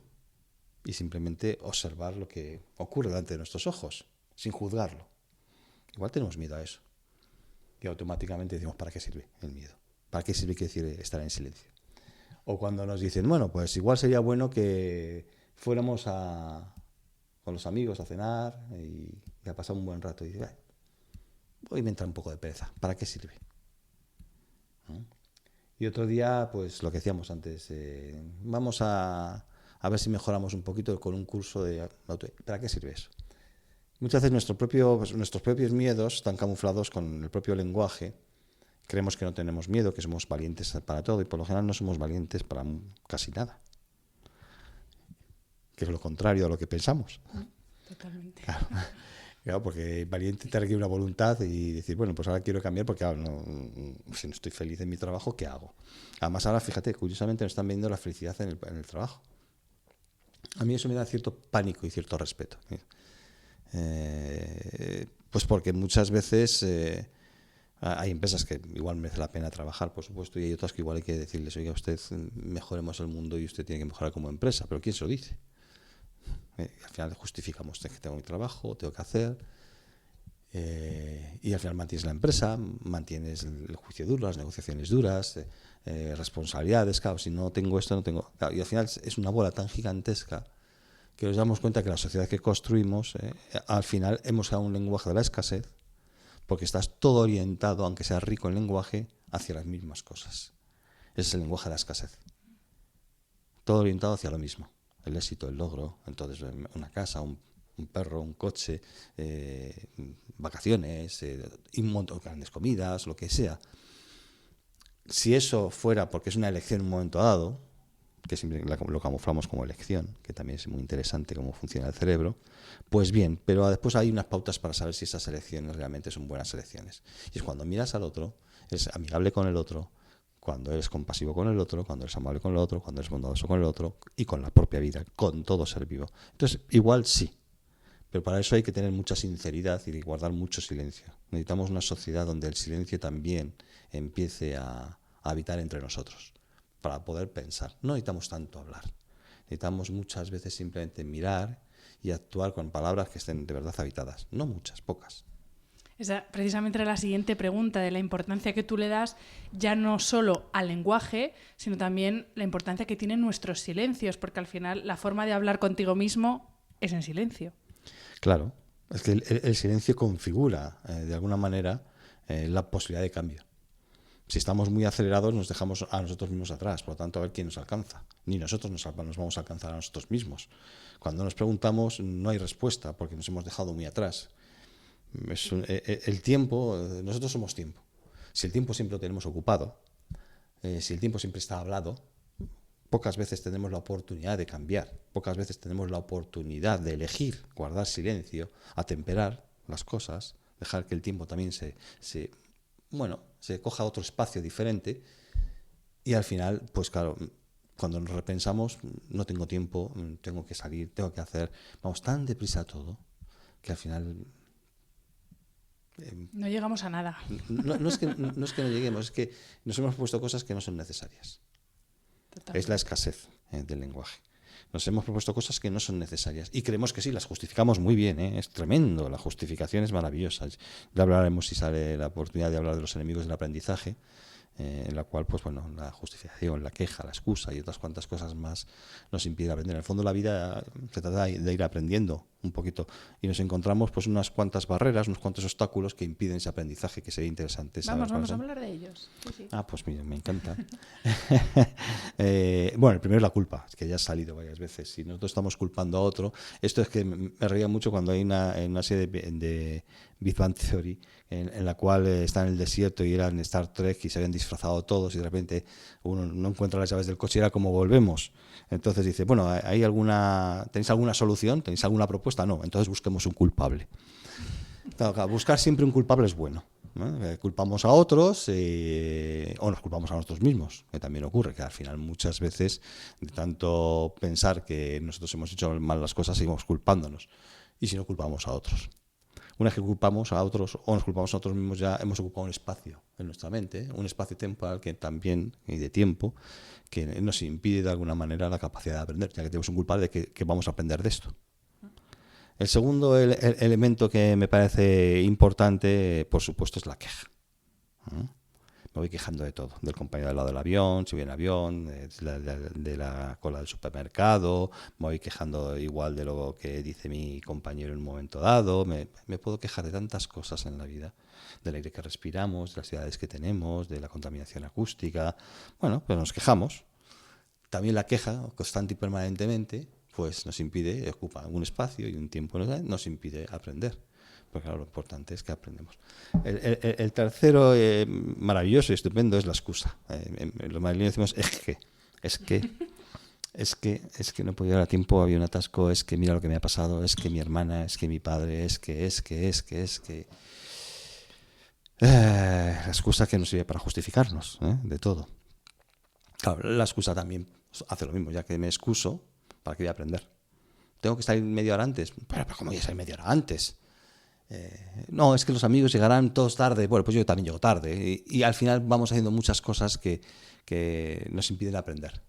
y simplemente observar lo que ocurre delante de nuestros ojos, sin juzgarlo. Igual tenemos miedo a eso. Y automáticamente decimos, ¿para qué sirve el miedo? ¿Para qué sirve estar en silencio? O cuando nos dicen, bueno, pues igual sería bueno que fuéramos con los amigos a cenar y a pasar un buen rato. Y dices, hoy me entra un poco de pereza. ¿Para qué sirve? ¿No? Y otro día, pues lo que decíamos antes, vamos a ver si mejoramos un poquito con un curso de auto. ¿Para qué sirve eso? Muchas veces nuestros propios miedos están camuflados con el propio lenguaje. Creemos que no tenemos miedo, que somos valientes para todo, y por lo general no somos valientes para casi nada. Que es lo contrario a lo que pensamos. Totalmente. Claro, porque valiente te requiere una voluntad y decir, bueno, pues ahora quiero cambiar porque si no estoy feliz en mi trabajo, ¿qué hago? Además ahora, fíjate, curiosamente nos están viendo la felicidad en el trabajo. A mí eso me da cierto pánico y cierto respeto. Pues porque muchas veces hay empresas que igual merece la pena trabajar, por supuesto, y hay otras que igual hay que decirles, oiga, usted mejoremos el mundo y usted tiene que mejorar como empresa, pero ¿quién se lo dice? Al final justificamos que tengo mi trabajo, tengo que hacer. Y al final mantienes la empresa, mantienes el juicio duro, las negociaciones duras, responsabilidades. Claro, si no tengo esto, no tengo. Claro, y al final es una bola tan gigantesca que nos damos cuenta que la sociedad que construimos, al final hemos creado un lenguaje de la escasez, porque estás todo orientado, aunque sea rico en lenguaje, hacia las mismas cosas. Ese es el lenguaje de la escasez. Todo orientado hacia lo mismo. El éxito, el logro. Entonces, una casa, un perro, un coche, vacaciones, un montón de grandes comidas, lo que sea. Si eso fuera porque es una elección en un momento dado, que siempre lo camuflamos como elección, que también es muy interesante cómo funciona el cerebro, pues bien, pero después hay unas pautas para saber si esas elecciones realmente son buenas elecciones. Y es cuando miras al otro, eres amigable con el otro, cuando eres compasivo con el otro, cuando eres amable con el otro, cuando eres bondadoso con el otro y con la propia vida, con todo ser vivo. Entonces, igual sí, pero para eso hay que tener mucha sinceridad y guardar mucho silencio. Necesitamos una sociedad donde el silencio también empiece a habitar entre nosotros, para poder pensar. No necesitamos tanto hablar. Necesitamos muchas veces simplemente mirar y actuar con palabras que estén de verdad habitadas. No muchas, pocas. Esa precisamente era la siguiente pregunta, de la importancia que tú le das ya no solo al lenguaje, sino también la importancia que tienen nuestros silencios, porque al final la forma de hablar contigo mismo es en silencio. Claro, es que el silencio configura de alguna manera la posibilidad de cambio. Si estamos muy acelerados nos dejamos a nosotros mismos atrás, por lo tanto a ver quién nos alcanza. Ni nosotros nos vamos a alcanzar a nosotros mismos. Cuando nos preguntamos no hay respuesta porque nos hemos dejado muy atrás. El tiempo, nosotros somos tiempo. Si el tiempo siempre lo tenemos ocupado, si el tiempo siempre está hablado, pocas veces tenemos la oportunidad de cambiar, pocas veces tenemos la oportunidad de elegir, guardar silencio, atemperar las cosas, dejar que el tiempo también se coja otro espacio diferente y al final, pues claro, cuando nos repensamos, no tengo tiempo, tengo que salir, tengo que hacer, vamos tan deprisa a todo que al final... no llegamos a nada. No es que no lleguemos, es que nos hemos puesto cosas que no son necesarias. Totalmente. Es la escasez del lenguaje. Nos hemos propuesto cosas que no son necesarias y creemos que sí, las justificamos muy bien, es tremendo, la justificación es maravillosa. Ya hablaremos, si sale la oportunidad, de hablar de los enemigos del aprendizaje, en la cual, pues bueno, la justificación, la queja, la excusa y otras cuantas cosas más nos impiden aprender. En el fondo la vida se trata de ir aprendiendo un poquito y nos encontramos pues unas cuantas barreras, unos cuantos obstáculos que impiden ese aprendizaje, que sería interesante saber. Vamos a hablar de ellos. Sí. Ah, pues mira, me encanta. Bueno, el primero es la culpa, que ya ha salido varias veces. Si nosotros estamos culpando a otro, esto es que me reía mucho cuando hay una serie de Big Bang Theory en la cual están en el desierto y eran Star Trek y se habían disfrazado todos y de repente uno no encuentra las llaves del coche y era como volvemos. Entonces dice, bueno, ¿tenéis alguna solución? ¿Tenéis alguna propuesta? No, entonces busquemos un culpable. Claro, buscar siempre un culpable es bueno. Culpamos a otros o nos culpamos a nosotros mismos, que también ocurre, que al final muchas veces de tanto pensar que nosotros hemos hecho mal las cosas seguimos culpándonos y si no culpamos a otros. Una vez que culpamos a otros o nos culpamos a nosotros mismos ya hemos ocupado un espacio en nuestra mente, un espacio temporal que también y de tiempo que nos impide de alguna manera la capacidad de aprender, ya que tenemos un culpable de que vamos a aprender de esto. El segundo elemento que me parece importante, por supuesto, es la queja. Me voy quejando de todo, del compañero al lado del avión, si voy en avión, de la cola del supermercado, me voy quejando igual de lo que dice mi compañero en un momento dado, me puedo quejar de tantas cosas en la vida, del aire que respiramos, de las ciudades que tenemos, de la contaminación acústica, bueno, pues nos quejamos. También la queja, constante y permanentemente, pues nos impide, ocupa un espacio y un tiempo, nos impide aprender. Porque claro, lo importante es que aprendemos. El tercero, maravilloso y estupendo, es la excusa. Los madrileños decimos, es que no podía ir a tiempo, había un atasco, es que mira lo que me ha pasado, es que mi hermana, es que mi padre, es que... la excusa que nos sirve para justificarnos de todo. Claro, la excusa también hace lo mismo, ya que me excuso, ¿para qué voy a aprender? ¿Tengo que salir media hora antes? ¿Pero cómo voy a salir media hora antes? No, es que los amigos llegarán todos tarde. Bueno, pues yo también llego tarde. Y al final vamos haciendo muchas cosas que nos impiden aprender.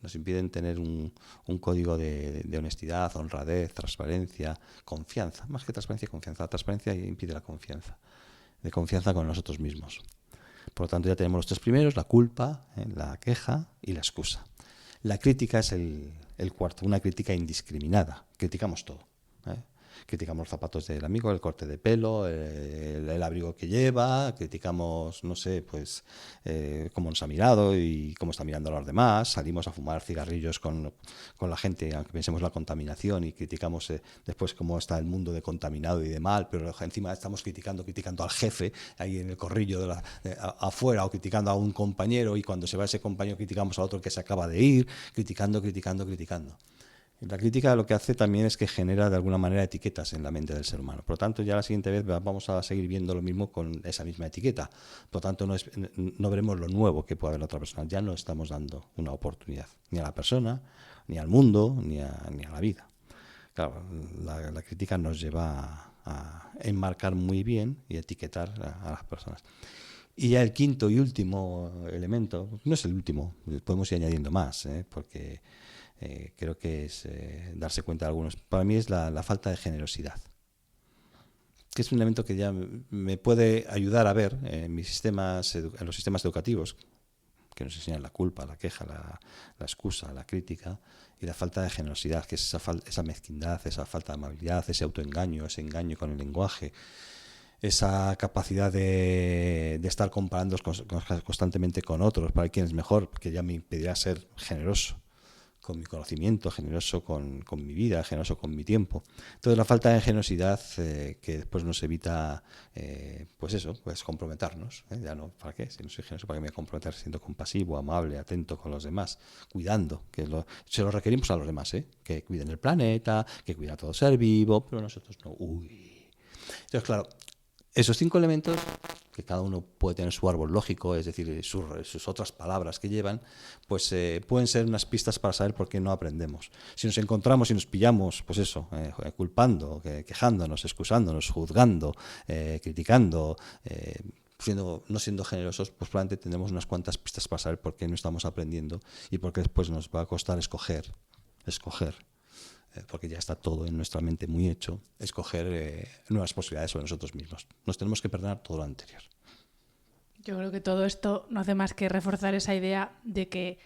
Nos impiden tener un código de honestidad, honradez, transparencia, confianza. Más que transparencia, confianza. La transparencia impide la confianza. De confianza con nosotros mismos. Por lo tanto, ya tenemos los tres primeros, la culpa, la queja y la excusa. La crítica es el cuarto, una crítica indiscriminada. Criticamos todo. Criticamos los zapatos del amigo, el corte de pelo, el abrigo que lleva, criticamos, no sé, pues cómo nos ha mirado y cómo está mirando a los demás. Salimos a fumar cigarrillos con la gente, aunque pensemos la contaminación, y criticamos después cómo está el mundo de contaminado y de mal, pero encima estamos criticando al jefe ahí en el corrillo afuera, o criticando a un compañero, y cuando se va ese compañero criticamos a otro que se acaba de ir, criticando. La crítica lo que hace también es que genera de alguna manera etiquetas en la mente del ser humano. Por lo tanto, ya la siguiente vez vamos a seguir viendo lo mismo con esa misma etiqueta. Por lo tanto, no veremos lo nuevo que puede haber la otra persona. Ya no estamos dando una oportunidad ni a la persona, ni al mundo, ni a la vida. Claro, la crítica nos lleva a enmarcar muy bien y etiquetar a las personas. Y ya el quinto y último elemento, no es el último, podemos ir añadiendo más, porque creo que es darse cuenta de algunos. Para mí es la falta de generosidad, que es un elemento que ya me puede ayudar a ver en los sistemas educativos, que nos enseñan la culpa, la queja, la excusa, la crítica, y la falta de generosidad, que es esa mezquindad, esa falta de amabilidad, ese autoengaño, ese engaño con el lenguaje, esa capacidad de estar comparando constantemente con otros para ver quién es mejor, que ya me impedirá ser generoso con mi conocimiento, generoso con mi vida, generoso con mi tiempo. Entonces, la falta de generosidad que después nos evita, pues comprometernos. Ya no, ¿para qué? Si no soy generoso, ¿para qué me voy a comprometer siendo compasivo, amable, atento con los demás, cuidando? Se lo requerimos a los demás, que cuiden el planeta, que cuiden a todo ser vivo, pero nosotros no. Entonces, claro, esos 5 elementos, que cada uno puede tener su árbol lógico, es decir, sus otras palabras que llevan, pues pueden ser unas pistas para saber por qué no aprendemos. Si nos encontramos y nos pillamos, pues eso, culpando, quejándonos, excusándonos, juzgando, criticando, no siendo generosos, pues probablemente tendremos unas cuantas pistas para saber por qué no estamos aprendiendo y por qué después nos va a costar escoger, porque ya está todo en nuestra mente muy hecho, escoger nuevas posibilidades sobre nosotros mismos. Nos tenemos que perdonar todo lo anterior. Yo creo que todo esto no hace más que reforzar esa idea de que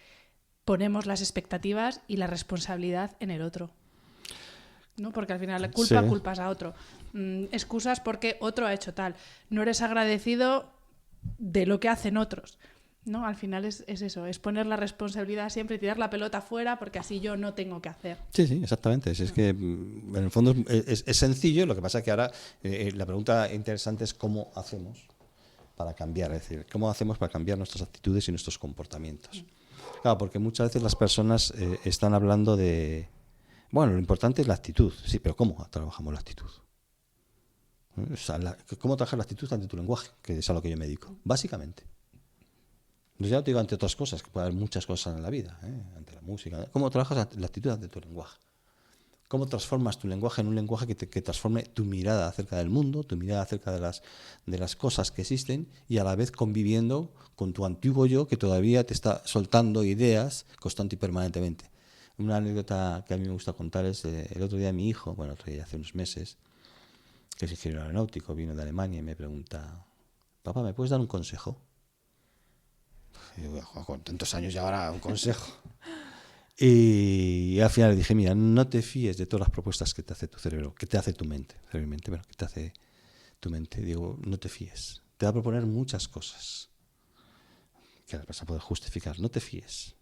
ponemos las expectativas y la responsabilidad en el otro, ¿no? Porque al final la culpas a otro. Excusas porque otro ha hecho tal. No eres agradecido de lo que hacen otros, ¿no? Al final es eso, es poner la responsabilidad siempre y tirar la pelota fuera, porque así yo no tengo que hacer. Sí, exactamente. Es que en el fondo es sencillo, lo que pasa es que ahora la pregunta interesante es cómo hacemos para cambiar, es decir, cómo hacemos para cambiar nuestras actitudes y nuestros comportamientos. Claro, porque muchas veces las personas están hablando de, bueno, lo importante es la actitud, sí, pero ¿cómo trabajamos la actitud? O sea, ¿cómo trabajar la actitud ante tu lenguaje? Que es a lo que yo me dedico, básicamente. Pues ya te digo, ante otras cosas, que puede haber muchas cosas en la vida, ante la música. ¿Cómo trabajas la actitud ante tu lenguaje? ¿Cómo transformas tu lenguaje en un lenguaje que transforme tu mirada acerca del mundo, tu mirada acerca de las cosas que existen, y a la vez conviviendo con tu antiguo yo que todavía te está soltando ideas constante y permanentemente? Una anécdota que a mí me gusta contar es el otro día mi hijo, hace unos meses, que es ingeniero aeronáutico, vino de Alemania y me pregunta: papá, ¿me puedes dar un consejo? Y yo, con tantos años ya ahora un consejo. Y al final le dije: mira, no te fíes de todas las propuestas que te hace tu cerebro, que te hace tu mente, que te hace tu mente. Digo, no te fíes. Te va a proponer muchas cosas que las vas a poder justificar. No te fíes.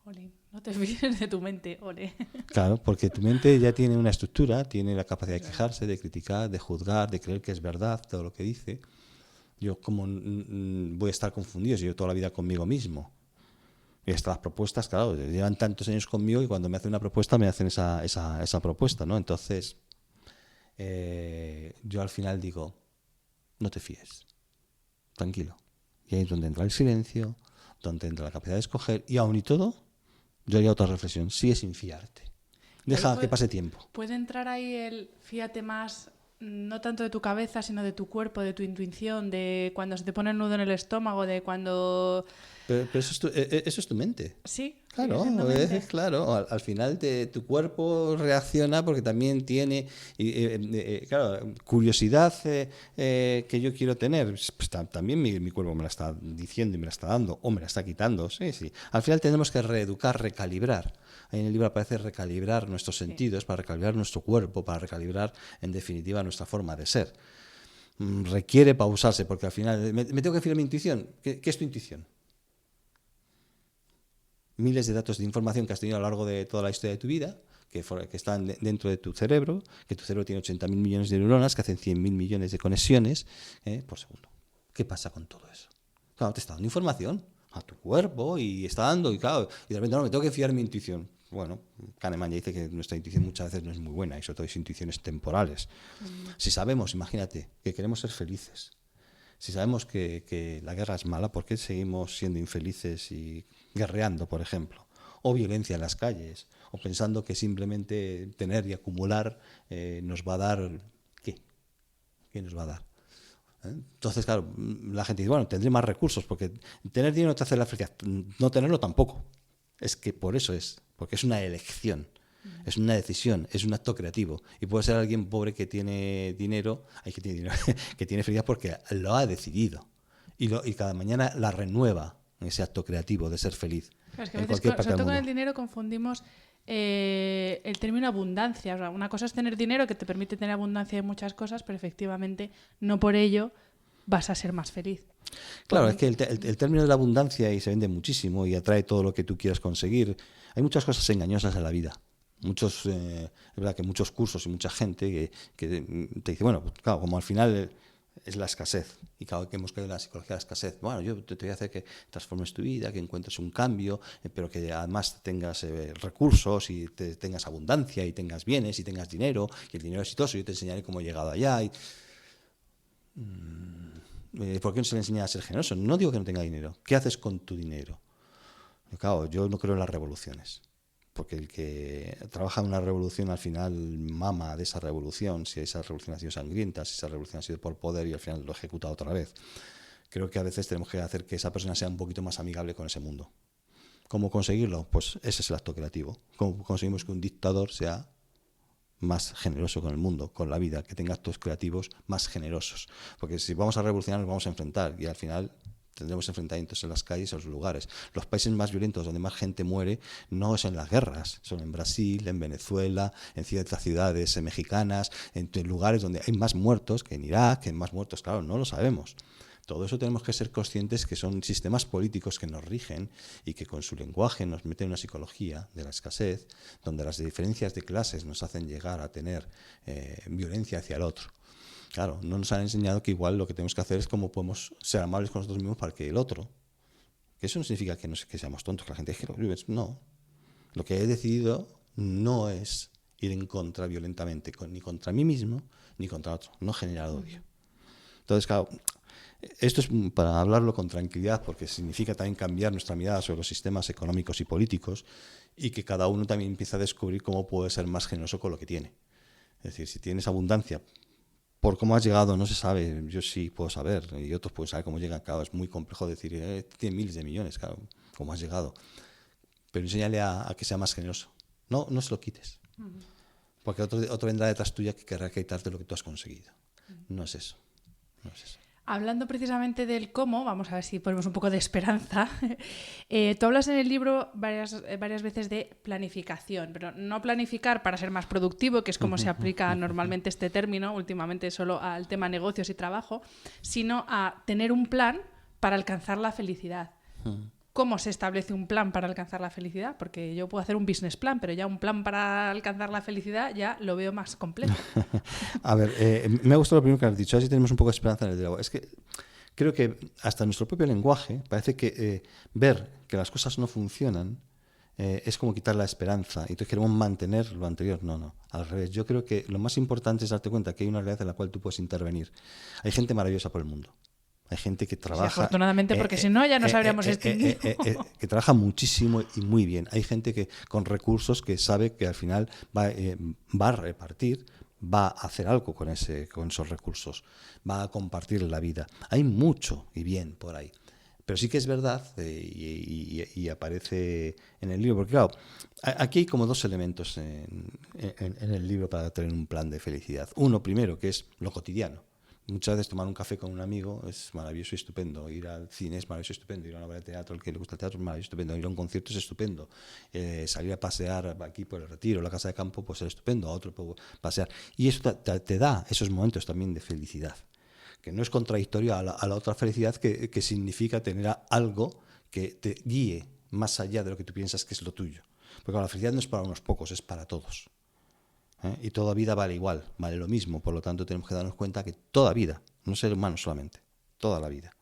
Ole, no te fíes de tu mente, ole. Claro, porque tu mente ya tiene una estructura, tiene la capacidad de quejarse, de criticar, de juzgar, de creer que es verdad todo lo que dice. Yo, ¿cómo voy a estar confundido si yo toda la vida conmigo mismo? Y estas propuestas, claro, llevan tantos años conmigo y cuando me hacen una propuesta me hacen esa propuesta, ¿no? Entonces, yo al final digo, no te fíes, tranquilo. Y ahí es donde entra el silencio, donde entra la capacidad de escoger, y aún y todo, yo haría otra reflexión: sigue sin fiarte. Deja que pase tiempo. ¿Puede entrar ahí el fíate más no tanto de tu cabeza, sino de tu cuerpo, de tu intuición, de cuando se te pone el nudo en el estómago, de cuando... Pero eso es tu mente. Sí, Claro, sigue siendo mente. claro. Al final tu cuerpo reacciona porque también tiene, claro, curiosidad que yo quiero tener. Pues también mi cuerpo me la está diciendo y me la está dando o me la está quitando. Sí, sí. Al final tenemos que reeducar, recalibrar. Ahí en el libro aparece recalibrar nuestros sentidos, para recalibrar nuestro cuerpo, para recalibrar, en definitiva, nuestra forma de ser. Requiere pausarse porque al final me tengo que fiar en mi intuición. ¿Qué es tu intuición? Miles de datos de información que has tenido a lo largo de toda la historia de tu vida, que están dentro de tu cerebro, que tu cerebro tiene 80.000 millones de neuronas, que hacen 100.000 millones de conexiones por segundo. ¿Qué pasa con todo eso? Claro, te está dando información a tu cuerpo y está dando, y claro, y de repente no, me tengo que fiar en mi intuición. Bueno, Kahneman ya dice que nuestra intuición muchas veces no es muy buena, y sobre todo es intuiciones temporales. Si sabemos, imagínate, que queremos ser felices, si sabemos que la guerra es mala, ¿por qué seguimos siendo infelices y guerreando, por ejemplo? O violencia en las calles, o pensando que simplemente tener y acumular nos va a dar... ¿Qué? ¿Qué nos va a dar? Entonces, claro, la gente dice, bueno, tendré más recursos, porque tener dinero no te hace la felicidad. No tenerlo tampoco. Es que por eso es, porque es una elección. Es una decisión, es un acto creativo. Y puede ser alguien pobre que tiene dinero, que tiene felicidad porque lo ha decidido. Y cada mañana la renueva ese acto creativo de ser feliz. Claro, es que a En veces, cualquier parte sobre del todo con mundo. el dinero, confundimos el término abundancia. O sea, una cosa es tener dinero que te permite tener abundancia de muchas cosas, pero efectivamente no por ello vas a ser más feliz. Claro, es que el término de la abundancia y se vende muchísimo y atrae todo lo que tú quieras conseguir. Hay muchas cosas engañosas en la vida. Es verdad que muchos cursos y mucha gente que te dice, bueno, pues claro, como al final es la escasez, y claro que hemos caído en la psicología de la escasez. Bueno, yo te voy a hacer que transformes tu vida, que encuentres un cambio, pero que además tengas recursos y tengas abundancia y tengas bienes y tengas dinero, y el dinero es exitoso, yo te enseñaré cómo he llegado allá. ¿Por qué no se le enseña a ser generoso? No digo que no tenga dinero. ¿Qué haces con tu dinero? Claro, yo no creo en las revoluciones. Porque el que trabaja en una revolución al final mama de esa revolución, si esa revolución ha sido sangrienta, si esa revolución ha sido por poder y al final lo ejecuta otra vez. Creo que a veces tenemos que hacer que esa persona sea un poquito más amigable con ese mundo. ¿Cómo conseguirlo? Pues ese es el acto creativo. ¿Cómo conseguimos que un dictador sea más generoso con el mundo, con la vida, que tenga actos creativos más generosos? Porque si vamos a revolucionar nos vamos a enfrentar y al final tendremos enfrentamientos en las calles, en los lugares. Los países más violentos donde más gente muere no es en las guerras, son en Brasil, en Venezuela, en ciertas ciudades mexicanas, en lugares donde hay más muertos que en Irak, que hay más muertos, claro, no lo sabemos. Todo eso tenemos que ser conscientes que son sistemas políticos que nos rigen y que con su lenguaje nos meten en una psicología de la escasez, donde las diferencias de clases nos hacen llegar a tener violencia hacia el otro. Claro, no nos han enseñado que igual lo que tenemos que hacer es cómo podemos ser amables con nosotros mismos para que el otro, que eso no significa que seamos tontos, que la gente dice, no. Lo que he decidido no es ir en contra violentamente, ni contra mí mismo, ni contra otro, no generar odio. Entonces, claro, esto es para hablarlo con tranquilidad, porque significa también cambiar nuestra mirada sobre los sistemas económicos y políticos y que cada uno también empieza a descubrir cómo puede ser más generoso con lo que tiene. Es decir, si tienes abundancia, por cómo has llegado no se sabe, yo sí puedo saber, y otros pueden saber cómo llegan, claro, es muy complejo decir, tiene miles de millones, claro, cómo has llegado. Pero enséñale a que sea más generoso. No se lo quites. Porque otro vendrá detrás tuya que querrá quitarte lo que tú has conseguido. No es eso. No es eso. Hablando precisamente del cómo, vamos a ver si ponemos un poco de esperanza. Tú hablas en el libro varias veces de planificación, pero no planificar para ser más productivo, que es como se aplica normalmente este término, últimamente solo al tema negocios y trabajo, sino a tener un plan para alcanzar la felicidad. ¿Cómo se establece un plan para alcanzar la felicidad? Porque yo puedo hacer un business plan, pero ya un plan para alcanzar la felicidad ya lo veo más complejo. A ver, me ha gustado lo primero que has dicho, así tenemos un poco de esperanza en el diálogo. Es que creo que hasta nuestro propio lenguaje parece que ver que las cosas no funcionan es como quitar la esperanza y entonces queremos mantener lo anterior. No, al revés. Yo creo que lo más importante es darte cuenta que hay una realidad en la cual tú puedes intervenir. Hay gente maravillosa por el mundo. Hay gente que trabaja... Sí, afortunadamente, porque si no ya nos habríamos extinguido. Que trabaja muchísimo y muy bien. Hay gente que con recursos que sabe que al final va a repartir va a hacer algo con esos recursos, va a compartir la vida. Hay mucho y bien por ahí. Pero sí que es verdad, y aparece en el libro, porque claro, aquí hay como dos elementos en el libro para tener un plan de felicidad. Uno, primero, que es lo cotidiano. Muchas veces tomar un café con un amigo es maravilloso y estupendo. Ir al cine es maravilloso y estupendo. Ir a una obra de teatro, el que le gusta el teatro, es maravilloso y estupendo. Ir a un concierto es estupendo. Salir a pasear aquí por el Retiro, la casa de campo, pues es estupendo. A otro puedo pasear. Y eso te da esos momentos también de felicidad. Que no es contradictorio a la otra felicidad que significa tener algo que te guíe más allá de lo que tú piensas que es lo tuyo. Porque la felicidad no es para unos pocos, es para todos. Y toda vida vale igual, vale lo mismo. Por lo tanto, tenemos que darnos cuenta que toda vida, no ser humano solamente, toda la vida.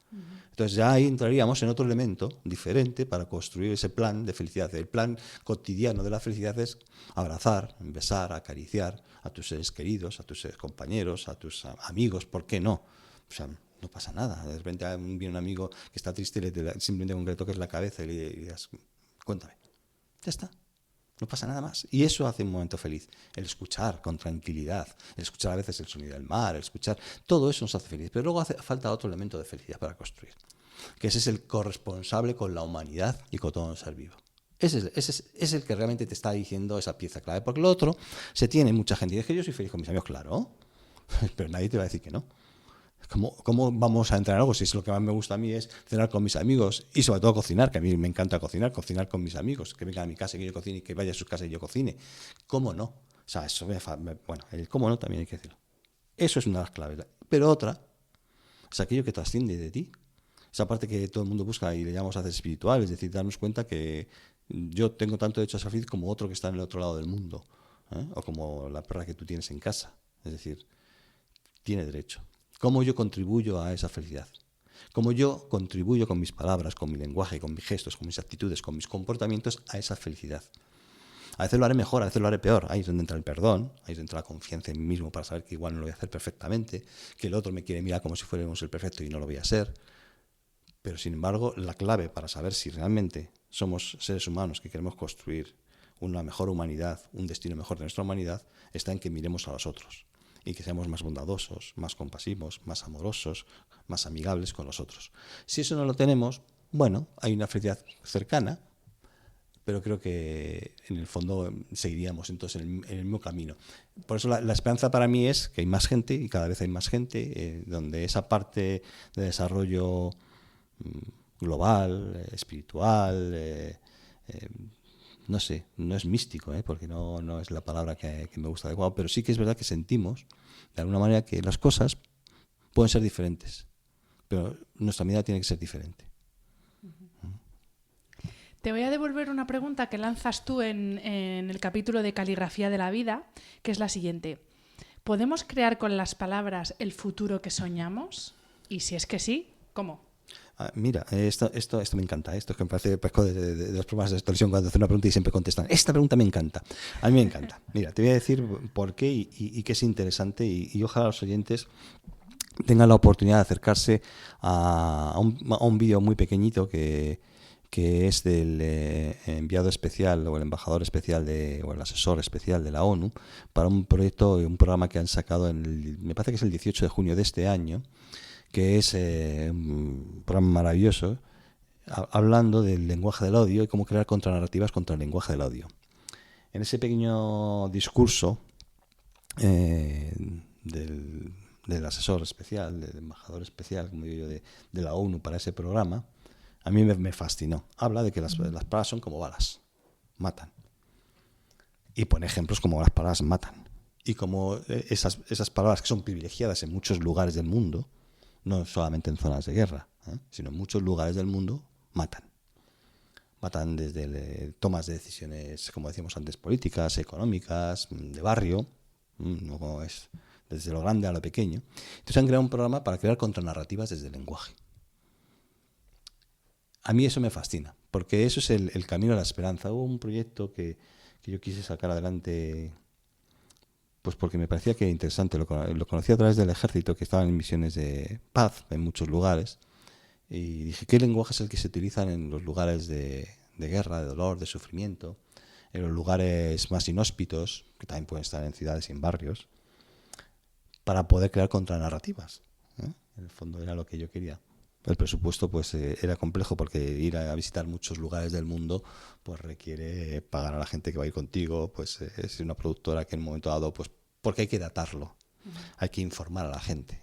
Entonces ya ahí entraríamos en otro elemento diferente para construir ese plan de felicidad. El plan cotidiano de la felicidad es abrazar, besar, acariciar a tus seres queridos, a tus compañeros, a tus amigos, ¿por qué no? O sea, no pasa nada. De repente viene un amigo que está triste y simplemente con que le toques la cabeza y le digas, cuéntame. Ya está. No pasa nada más. Y eso hace un momento feliz. El escuchar con tranquilidad, el escuchar a veces el sonido del mar, el escuchar, todo eso nos hace feliz. Pero luego hace falta otro elemento de felicidad para construir, que ese es el corresponsable con la humanidad y con todo ser vivo. Ese es el que realmente te está diciendo esa pieza clave. Porque lo otro, se tiene mucha gente. Y es que yo soy feliz con mis amigos, claro, pero nadie te va a decir que no. ¿Cómo vamos a entrar en algo si es lo que más me gusta a mí es cenar con mis amigos y sobre todo cocinar, que a mí me encanta cocinar con mis amigos, que vengan a mi casa y que yo cocine y que vaya a su casa y yo cocine? ¿Cómo no? O sea, eso bueno, el cómo no también hay que decirlo. Eso es una de las claves. Pero otra es aquello que trasciende de ti. Esa parte que todo el mundo busca y le llamamos hacer espiritual, es decir, darnos cuenta que yo tengo tanto derecho a ser feliz como otro que está en el otro lado del mundo, o como la perra que tú tienes en casa. Es decir, tiene derecho. ¿Cómo yo contribuyo a esa felicidad? ¿Cómo yo contribuyo con mis palabras, con mi lenguaje, con mis gestos, con mis actitudes, con mis comportamientos a esa felicidad? A veces lo haré mejor, a veces lo haré peor. Ahí es donde entra el perdón, ahí es donde entra la confianza en mí mismo para saber que igual no lo voy a hacer perfectamente, que el otro me quiere mirar como si fuéramos el perfecto y no lo voy a ser. Pero sin embargo, la clave para saber si realmente somos seres humanos que queremos construir una mejor humanidad, un destino mejor de nuestra humanidad, está en que miremos a los otros. Y que seamos más bondadosos, más compasivos, más amorosos, más amigables con los otros. Si eso no lo tenemos, bueno, hay una felicidad cercana, pero creo que en el fondo seguiríamos entonces en el mismo camino. Por eso la esperanza para mí es que hay más gente, y cada vez hay más gente, donde esa parte de desarrollo global, espiritual, no sé, no es místico, porque no es la palabra que me gusta adecuado, pero sí que es verdad que sentimos de alguna manera que las cosas pueden ser diferentes, pero nuestra mirada tiene que ser diferente. Te voy a devolver una pregunta que lanzas tú en el capítulo de Caligrafía de la Vida, que es la siguiente. ¿Podemos crear con las palabras el futuro que soñamos? Y si es que sí, ¿cómo? Mira, esto me encanta. Esto que me parece de los programas de televisión cuando hacen una pregunta y siempre contestan. Esta pregunta me encanta. A mí me encanta. Mira, te voy a decir por qué y qué es interesante y ojalá los oyentes tengan la oportunidad de acercarse a un vídeo muy pequeñito que es del enviado especial o el embajador especial o el asesor especial de la ONU para un proyecto, un programa que han sacado me parece que es el 18 de junio de este año, que es un programa maravilloso, hablando del lenguaje del odio y cómo crear contranarrativas contra el lenguaje del odio. En ese pequeño discurso del asesor especial, del embajador especial, como digo yo, de la ONU para ese programa, a mí me fascinó. Habla de que las palabras son como balas, matan. Y pone ejemplos como las palabras matan. Y como esas palabras que son privilegiadas en muchos lugares del mundo, no solamente en zonas de guerra, sino en muchos lugares del mundo, matan. Matan desde tomas de decisiones, como decíamos antes, políticas, económicas, de barrio, no es desde lo grande a lo pequeño. Entonces han creado un programa para crear contranarrativas desde el lenguaje. A mí eso me fascina, porque eso es el camino a la esperanza. Hubo un proyecto que yo quise sacar adelante, pues porque me parecía que era interesante. Lo conocí a través del ejército, que estaban en misiones de paz en muchos lugares, y dije, ¿qué lenguaje es el que se utilizan en los lugares de guerra, de dolor, de sufrimiento, en los lugares más inhóspitos, que también pueden estar en ciudades y en barrios? para poder crear contranarrativas. En el fondo era lo que yo quería. El presupuesto pues era complejo porque ir a visitar muchos lugares del mundo pues requiere pagar a la gente que va a ir contigo, pues es una productora que en un momento dado, pues porque hay que datarlo, hay que informar a la gente.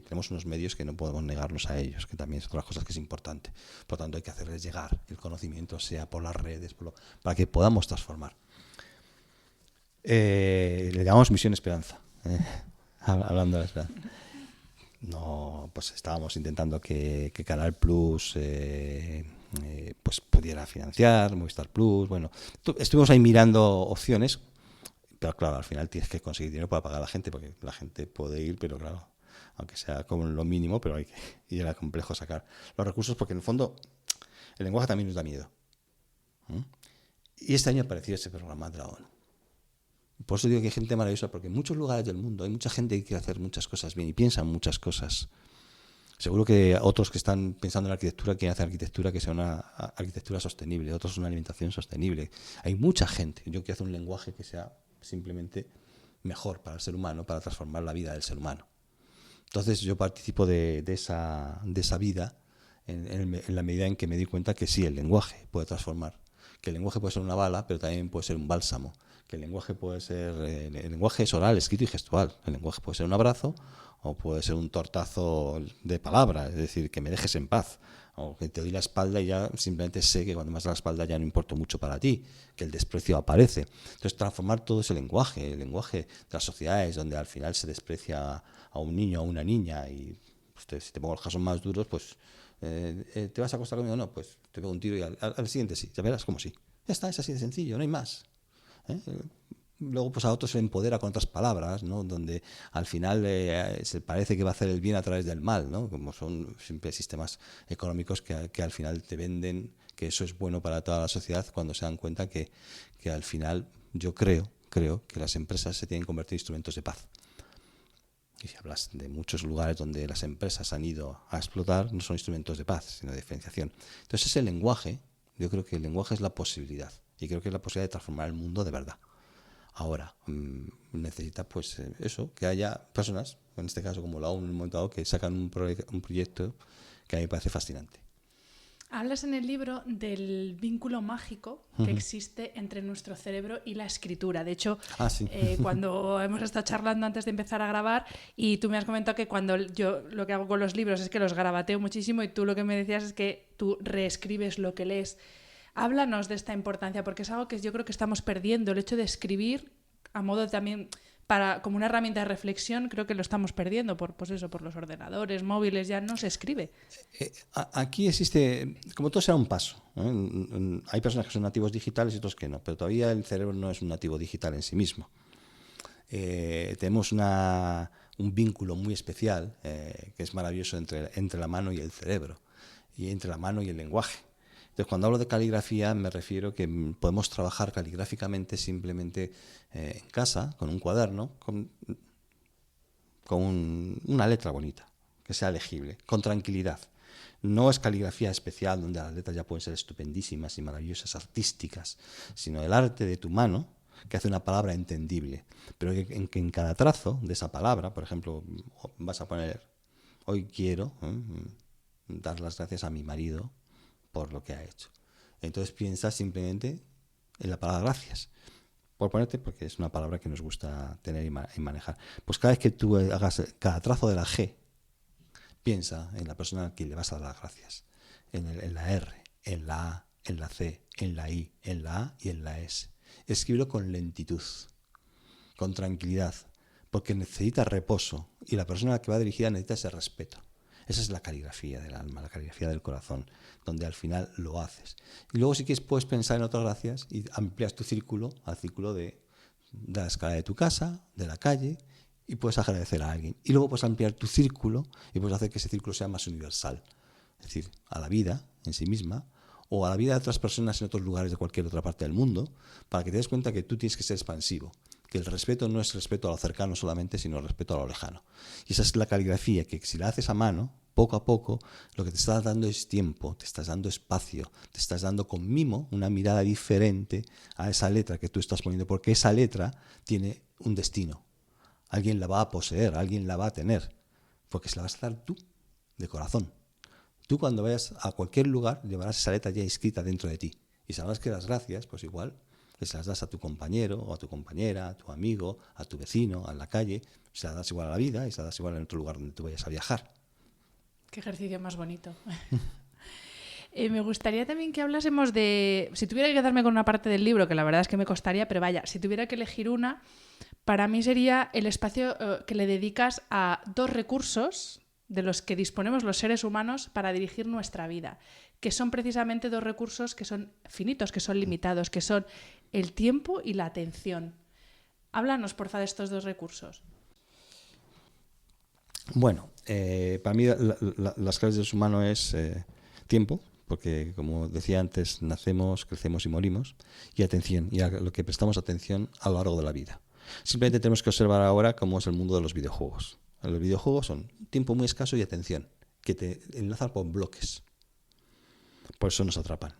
Tenemos unos medios que no podemos negarnos a ellos, que también es otra cosa que es importante. Por lo tanto hay que hacerles llegar el conocimiento, sea por las redes, para que podamos transformar. Le llamamos Misión Esperanza, hablando de la esperanza. No, pues estábamos intentando que Canal Plus pues pudiera financiar, Movistar Plus, bueno, estuvimos ahí mirando opciones, pero claro, al final tienes que conseguir dinero para pagar a la gente, porque la gente puede ir, pero claro, aunque sea como lo mínimo, pero y era complejo sacar los recursos, porque en el fondo el lenguaje también nos da miedo. Y este año apareció ese programa de la ONU. Por eso digo que hay gente maravillosa, porque en muchos lugares del mundo hay mucha gente que quiere hacer muchas cosas bien y piensa en muchas cosas. Seguro que otros que están pensando en arquitectura quieren hacer arquitectura que sea una arquitectura sostenible, otros una alimentación sostenible. Hay mucha gente. Yo quiero hacer un lenguaje que sea simplemente mejor para el ser humano, para transformar la vida del ser humano. Entonces yo participo de esa vida en la medida en que me di cuenta que sí, el lenguaje puede transformar. Que el lenguaje puede ser una bala, pero también puede ser un bálsamo. Que el lenguaje puede ser, el lenguaje es oral, escrito y gestual. El lenguaje puede ser un abrazo o puede ser un tortazo de palabra, es decir, que me dejes en paz, o que te doy la espalda y ya simplemente sé que cuando me das la espalda ya no importo mucho para ti, que el desprecio aparece. Entonces transformar todo ese lenguaje, el lenguaje de las sociedades donde al final se desprecia a un niño o a una niña y si te pongo los casos más duros, pues ¿te vas a acostar conmigo? No, pues te pego un tiro y al siguiente sí, ya verás como sí. Ya está, es así de sencillo, no hay más. Luego pues a otros se empodera con otras palabras, ¿no? Donde al final se parece que va a hacer el bien a través del mal, ¿no? Como son siempre sistemas económicos que al final te venden que eso es bueno para toda la sociedad, cuando se dan cuenta que al final yo creo que las empresas se tienen que convertir en instrumentos de paz. Y si hablas de muchos lugares donde las empresas han ido a explotar, no son instrumentos de paz, sino de diferenciación. Entonces ese lenguaje, yo creo que el lenguaje es la posibilidad. Y creo que es la posibilidad de transformar el mundo de verdad. Ahora, necesita pues eso, que haya personas, en este caso como la ONU en un momento dado, que sacan un proyecto que a mí me parece fascinante. Hablas en el libro del vínculo mágico que existe entre nuestro cerebro y la escritura. De hecho, sí. Cuando hemos estado charlando antes de empezar a grabar y tú me has comentado que cuando yo lo que hago con los libros es que los grabateo muchísimo y tú lo que me decías es que tú reescribes lo que lees. Háblanos de esta importancia, porque es algo que yo creo que estamos perdiendo. El hecho de escribir a modo también como una herramienta de reflexión, creo que lo estamos perdiendo por los ordenadores, móviles, ya no se escribe. Aquí existe, como todo será un paso. Hay personas que son nativos digitales y otros que no, pero todavía el cerebro no es un nativo digital en sí mismo. Tenemos un vínculo muy especial que es maravilloso entre la mano y el cerebro, y entre la mano y el lenguaje. Entonces, cuando hablo de caligrafía me refiero que podemos trabajar caligráficamente simplemente en casa, con un cuaderno, con una letra bonita, que sea legible, con tranquilidad. No es caligrafía especial donde las letras ya pueden ser estupendísimas y maravillosas, artísticas, sino el arte de tu mano que hace una palabra entendible, pero que en cada trazo de esa palabra, por ejemplo, vas a poner, hoy quiero dar las gracias a mi marido por lo que ha hecho. Entonces piensa simplemente en la palabra gracias, por ponerte, porque es una palabra que nos gusta tener y manejar. Pues cada vez que tú hagas cada trazo de la G, piensa en la persona a quien le vas a dar las gracias, en la R, en la A, en la C, en la I, en la A y en la S. Escríbelo con lentitud, con tranquilidad, porque necesita reposo y la persona a la que va dirigida necesita ese respeto. Esa es la caligrafía del alma, la caligrafía del corazón, donde al final lo haces. Y luego si quieres puedes pensar en otras gracias y amplias tu círculo al círculo de la escala de tu casa, de la calle, y puedes agradecer a alguien. Y luego puedes ampliar tu círculo y puedes hacer que ese círculo sea más universal. Es decir, a la vida en sí misma o a la vida de otras personas en otros lugares de cualquier otra parte del mundo, para que te des cuenta que tú tienes que ser expansivo. Que el respeto no es respeto a lo cercano solamente, sino respeto a lo lejano. Y esa es la caligrafía, que si la haces a mano, poco a poco, lo que te estás dando es tiempo, te estás dando espacio, te estás dando con mimo una mirada diferente a esa letra que tú estás poniendo, porque esa letra tiene un destino. alguien la va a poseer, alguien la va a tener, porque se la vas a dar tú, de corazón. Tú cuando vayas a cualquier lugar llevarás esa letra ya inscrita dentro de ti y sabrás que las gracias, pues igual, que se las das a tu compañero o a tu compañera, a tu amigo, a tu vecino, a la calle, se las das igual a la vida y se las das igual en otro lugar donde tú vayas a viajar. Qué ejercicio más bonito. Me gustaría también que hablásemos de, si tuviera que quedarme con una parte del libro, que la verdad es que me costaría, pero vaya, si tuviera que elegir una, para mí sería el espacio que le dedicas a 2 recursos de los que disponemos los seres humanos para dirigir nuestra vida, que son precisamente 2 recursos que son finitos, que son limitados, que son el tiempo y la atención. Háblanos, porfa, de estos 2 recursos. Bueno, para mí las claves del ser humano es tiempo, porque como decía antes, nacemos, crecemos y morimos, y atención, y a lo que prestamos atención a lo largo de la vida. Simplemente tenemos que observar ahora cómo es el mundo de los videojuegos. Los videojuegos son tiempo muy escaso y atención, que te enlazan por bloques. Por eso nos atrapan.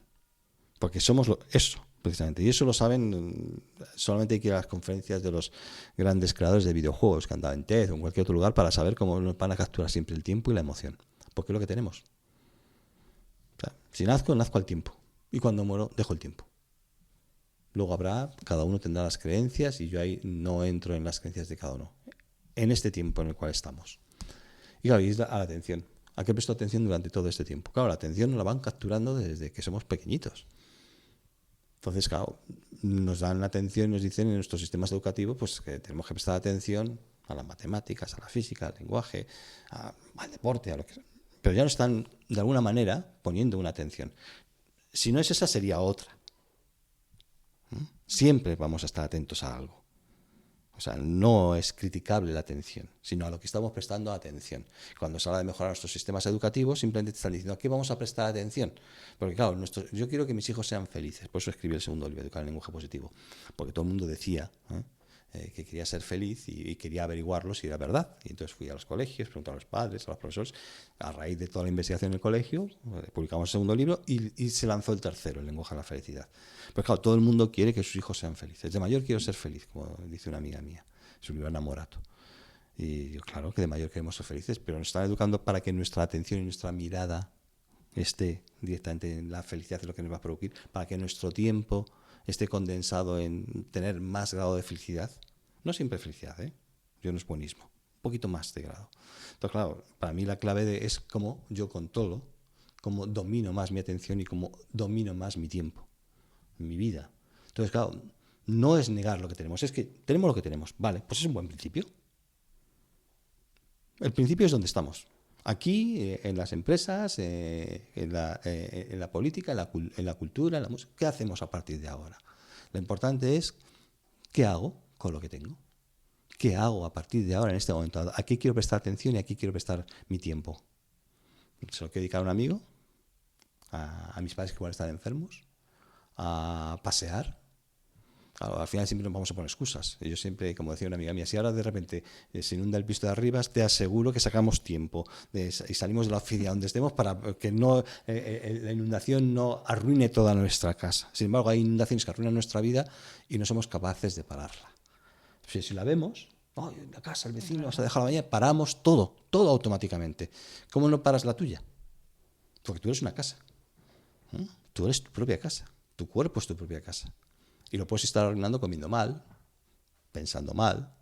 Porque somos eso, precisamente. Y eso lo saben, solamente hay que ir a las conferencias de los grandes creadores de videojuegos, que han dado en TED o en cualquier otro lugar, para saber cómo nos van a capturar siempre el tiempo y la emoción. Porque es lo que tenemos. O sea, si nazco al tiempo. Y cuando muero, dejo el tiempo. Luego cada uno tendrá las creencias y yo ahí no entro en las creencias de cada uno. En este tiempo en el cual estamos. Y claro, es a la atención. ¿A qué presto atención durante todo este tiempo? Claro, la atención nos la van capturando desde que somos pequeñitos. Entonces, claro, nos dan la atención y nos dicen en nuestros sistemas educativos pues, que tenemos que prestar atención a las matemáticas, a la física, al lenguaje, al deporte, a lo que sea. Pero ya nos están, de alguna manera, poniendo una atención. Si no es esa, sería otra. Siempre vamos a estar atentos a algo. O sea, no es criticable la atención, sino a lo que estamos prestando atención. Cuando se habla de mejorar nuestros sistemas educativos, simplemente te están diciendo ¿a qué vamos a prestar atención? Porque claro, yo quiero que mis hijos sean felices. Por eso escribí el segundo libro, Educar en Lenguaje Positivo. Porque todo el mundo decía que quería ser feliz y quería averiguarlo si era verdad. Y entonces fui a los colegios, pregunté a los padres, a los profesores. A raíz de toda la investigación en el colegio, publicamos el segundo libro y se lanzó el tercero, El Lenguaje a la Felicidad. Pues claro, todo el mundo quiere que sus hijos sean felices. De mayor quiero ser feliz, como dice una amiga mía. Es un libro enamorato. Y yo, claro que de mayor queremos ser felices, pero nos están educando para que nuestra atención y nuestra mirada esté directamente en la felicidad, de lo que nos va a producir, para que nuestro tiempo esté condensado en tener más grado de felicidad. No siempre felicidad, yo no es buenismo, un poquito más de grado. Entonces, claro, para mí la clave es cómo yo controlo, cómo domino más mi atención y cómo domino más mi tiempo, mi vida. Entonces, claro, no es negar lo que tenemos, es que tenemos lo que tenemos. Vale, pues es un buen principio. El principio es donde estamos. Aquí, en las empresas, en la política, en la cultura, en la música. ¿Qué hacemos a partir de ahora? Lo importante es qué hago con lo que tengo. ¿Qué hago a partir de ahora, en este momento? ¿A qué quiero prestar atención y a qué quiero prestar mi tiempo? ¿Se lo quiero dedicar a un amigo? ¿A mis padres que igual están enfermos? ¿A pasear? Claro, al final siempre nos vamos a poner excusas. Yo siempre, como decía una amiga mía, si ahora de repente se inunda el piso de arriba, te aseguro que sacamos tiempo y salimos de la oficina donde estemos para que la inundación no arruine toda nuestra casa. Sin embargo, hay inundaciones que arruinan nuestra vida y no somos capaces de pararla. Si la vemos, la casa, el vecino, vas a dejar la mañana, paramos todo automáticamente. ¿Cómo no paras la tuya? Porque tú eres una casa. Tú eres tu propia casa. Tu cuerpo es tu propia casa. Y lo puedes estar arruinando comiendo mal, pensando mal,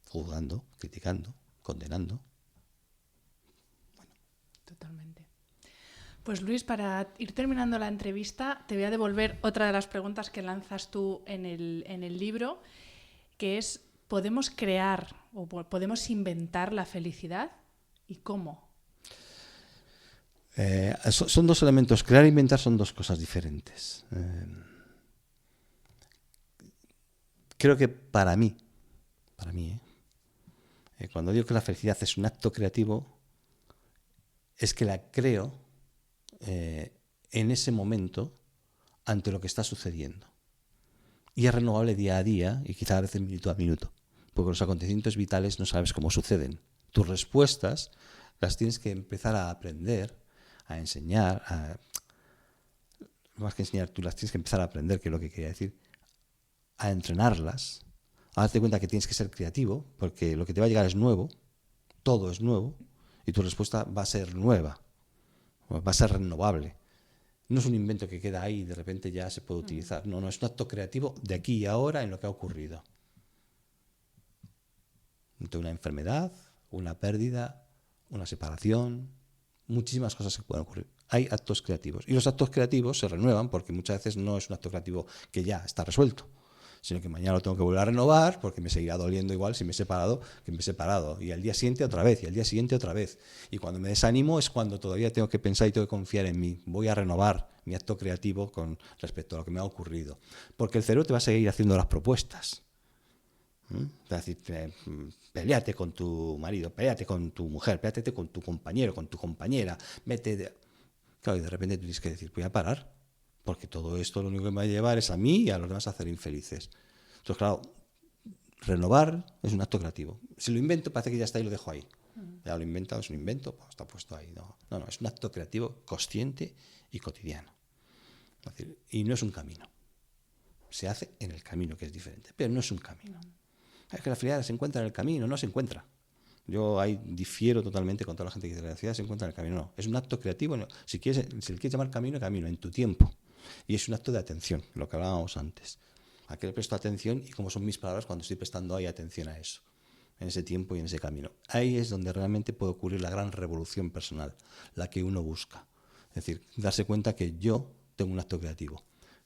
juzgando, criticando, condenando. Bueno. Totalmente. Pues Luis, para ir terminando la entrevista, te voy a devolver otra de las preguntas que lanzas tú en el libro, que es, ¿podemos crear o podemos inventar la felicidad? ¿Y cómo? Son 2 elementos. Crear e inventar son 2 cosas diferentes. Creo que para mí, cuando digo que la felicidad es un acto creativo, es que la creo en ese momento ante lo que está sucediendo. Y es renovable día a día y quizá a veces minuto a minuto, porque los acontecimientos vitales no sabes cómo suceden. Tus respuestas las tienes que empezar a aprender, a enseñar, más que enseñar, tú las tienes que empezar a aprender, que es lo que quería decir, a entrenarlas, darte cuenta que tienes que ser creativo, porque lo que te va a llegar es nuevo, todo es nuevo, y tu respuesta va a ser nueva, va a ser renovable. No es un invento que queda ahí y de repente ya se puede utilizar. No, es un acto creativo de aquí y ahora en lo que ha ocurrido. Ante una enfermedad, una pérdida, una separación, muchísimas cosas que pueden ocurrir. Hay actos creativos. Y los actos creativos se renuevan porque muchas veces no es un acto creativo que ya está resuelto, sino que mañana lo tengo que volver a renovar porque me seguirá doliendo igual si me he separado que me he separado. Y al día siguiente otra vez, y al día siguiente otra vez. Y cuando me desanimo es cuando todavía tengo que pensar y tengo que confiar en mí. Voy a renovar mi acto creativo con respecto a lo que me ha ocurrido. Porque el cerebro te va a seguir haciendo las propuestas. Es decir, peleate con tu marido, peleate con tu mujer, peleate con tu compañero, con tu compañera, Claro, y de repente tú tienes que decir, voy a parar, porque todo esto lo único que me va a llevar es a mí y a los demás a hacer infelices. Entonces, claro, renovar es un acto creativo. Si lo invento, parece que ya está y lo dejo ahí. Ya lo he inventado, es un invento, pues está puesto ahí. No, es un acto creativo consciente y cotidiano. Es decir, y no es un camino. Se hace en el camino, que es diferente, pero no es un camino. Es que la felicidad se encuentra en el camino, no se encuentra. Yo ahí difiero totalmente con toda la gente que dice que la felicidad se encuentra en el camino. No, es un acto creativo. No. Si le quieres llamar camino, en tu tiempo. Y es un acto de atención, lo que hablábamos antes. ¿A qué le presto atención y cómo son mis palabras cuando estoy prestando ahí atención a eso? En ese tiempo y en ese camino. Ahí es donde realmente puede ocurrir la gran revolución personal, la que uno busca. Es decir, darse cuenta que yo tengo un acto creativo.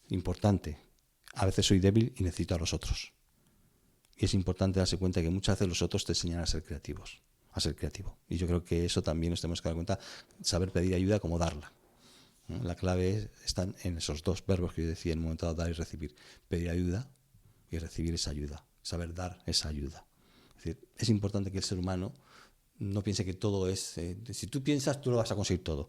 Importante. A veces soy débil y necesito a los otros. Y es importante darse cuenta que muchas veces los otros te enseñan a ser creativos, a ser creativo. Y yo creo que eso también nos tenemos que dar cuenta, saber pedir ayuda como darla. La clave está en esos dos verbos que yo decía en un momento dado, dar y recibir. Pedir ayuda y recibir esa ayuda, saber dar esa ayuda. Es decir, es importante que el ser humano no piense que todo es... si tú piensas, tú lo vas a conseguir todo.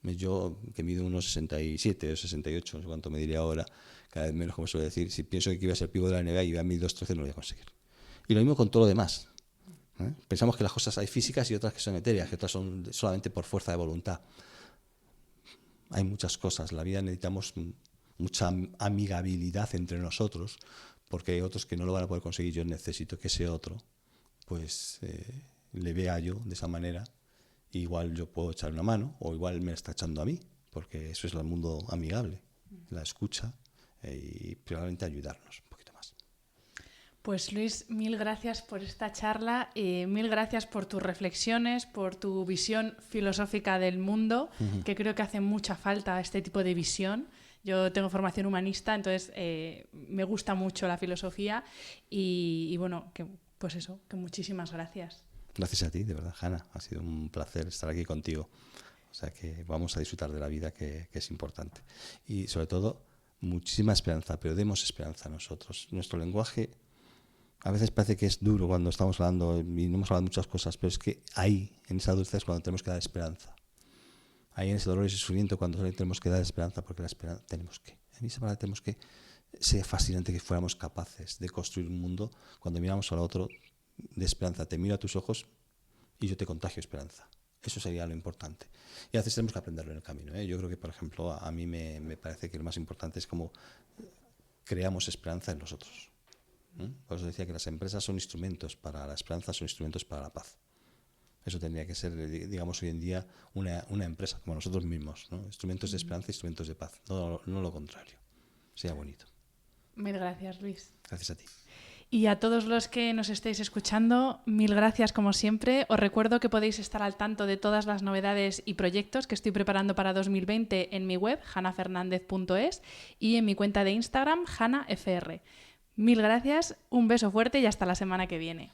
Yo, que mido unos 67 o 68, no sé cuánto me diría ahora, cada vez menos, como suele decir, si pienso que iba a ser pívot de la NBA y iba a 1.213, no lo voy a conseguir. Y lo mismo con todo lo demás. Pensamos que las cosas hay físicas y otras que son etéreas, que otras son solamente por fuerza de voluntad. Hay muchas cosas. En la vida necesitamos mucha amigabilidad entre nosotros, porque hay otros que no lo van a poder conseguir. Yo necesito que ese otro pues le vea yo de esa manera. Igual yo puedo echar una mano o igual me está echando a mí, porque eso es el mundo amigable, la escucha y probablemente ayudarnos un poquito más. Pues Luis, mil gracias por esta charla, mil gracias por tus reflexiones, por tu visión filosófica del mundo, que creo que hace mucha falta este tipo de visión. Yo tengo formación humanista, entonces me gusta mucho la filosofía y bueno, pues eso, que muchísimas gracias. Gracias a ti, de verdad, Hanna. Ha sido un placer estar aquí contigo. O sea que vamos a disfrutar de la vida, que es importante. Y sobre todo, muchísima esperanza, pero demos esperanza a nosotros. Nuestro lenguaje a veces parece que es duro cuando estamos hablando, y no hemos hablado de muchas cosas, pero es que ahí, en esa dulzura, es cuando tenemos que dar esperanza. Ahí en ese dolor y ese sufrimiento, cuando tenemos que dar esperanza, porque la esperanza en esa palabra tenemos que ser fascinante que fuéramos capaces de construir un mundo cuando miramos al otro de esperanza. Te miro a tus ojos y yo te contagio esperanza. Eso sería lo importante. Y a veces tenemos que aprenderlo en el camino. Yo creo que, por ejemplo, a mí me parece que lo más importante es cómo creamos esperanza en los otros. Por eso decía que las empresas son instrumentos para la esperanza, son instrumentos para la paz. Eso tendría que ser, digamos, hoy en día una empresa, como nosotros mismos, ¿no? Instrumentos de esperanza, instrumentos de paz, no lo contrario. Sería bonito. Mil gracias, Luis. Gracias a ti. Y a todos los que nos estéis escuchando, mil gracias como siempre. Os recuerdo que podéis estar al tanto de todas las novedades y proyectos que estoy preparando para 2020 en mi web, hanafernandez.es, y en mi cuenta de Instagram, hanafr. Mil gracias, un beso fuerte y hasta la semana que viene.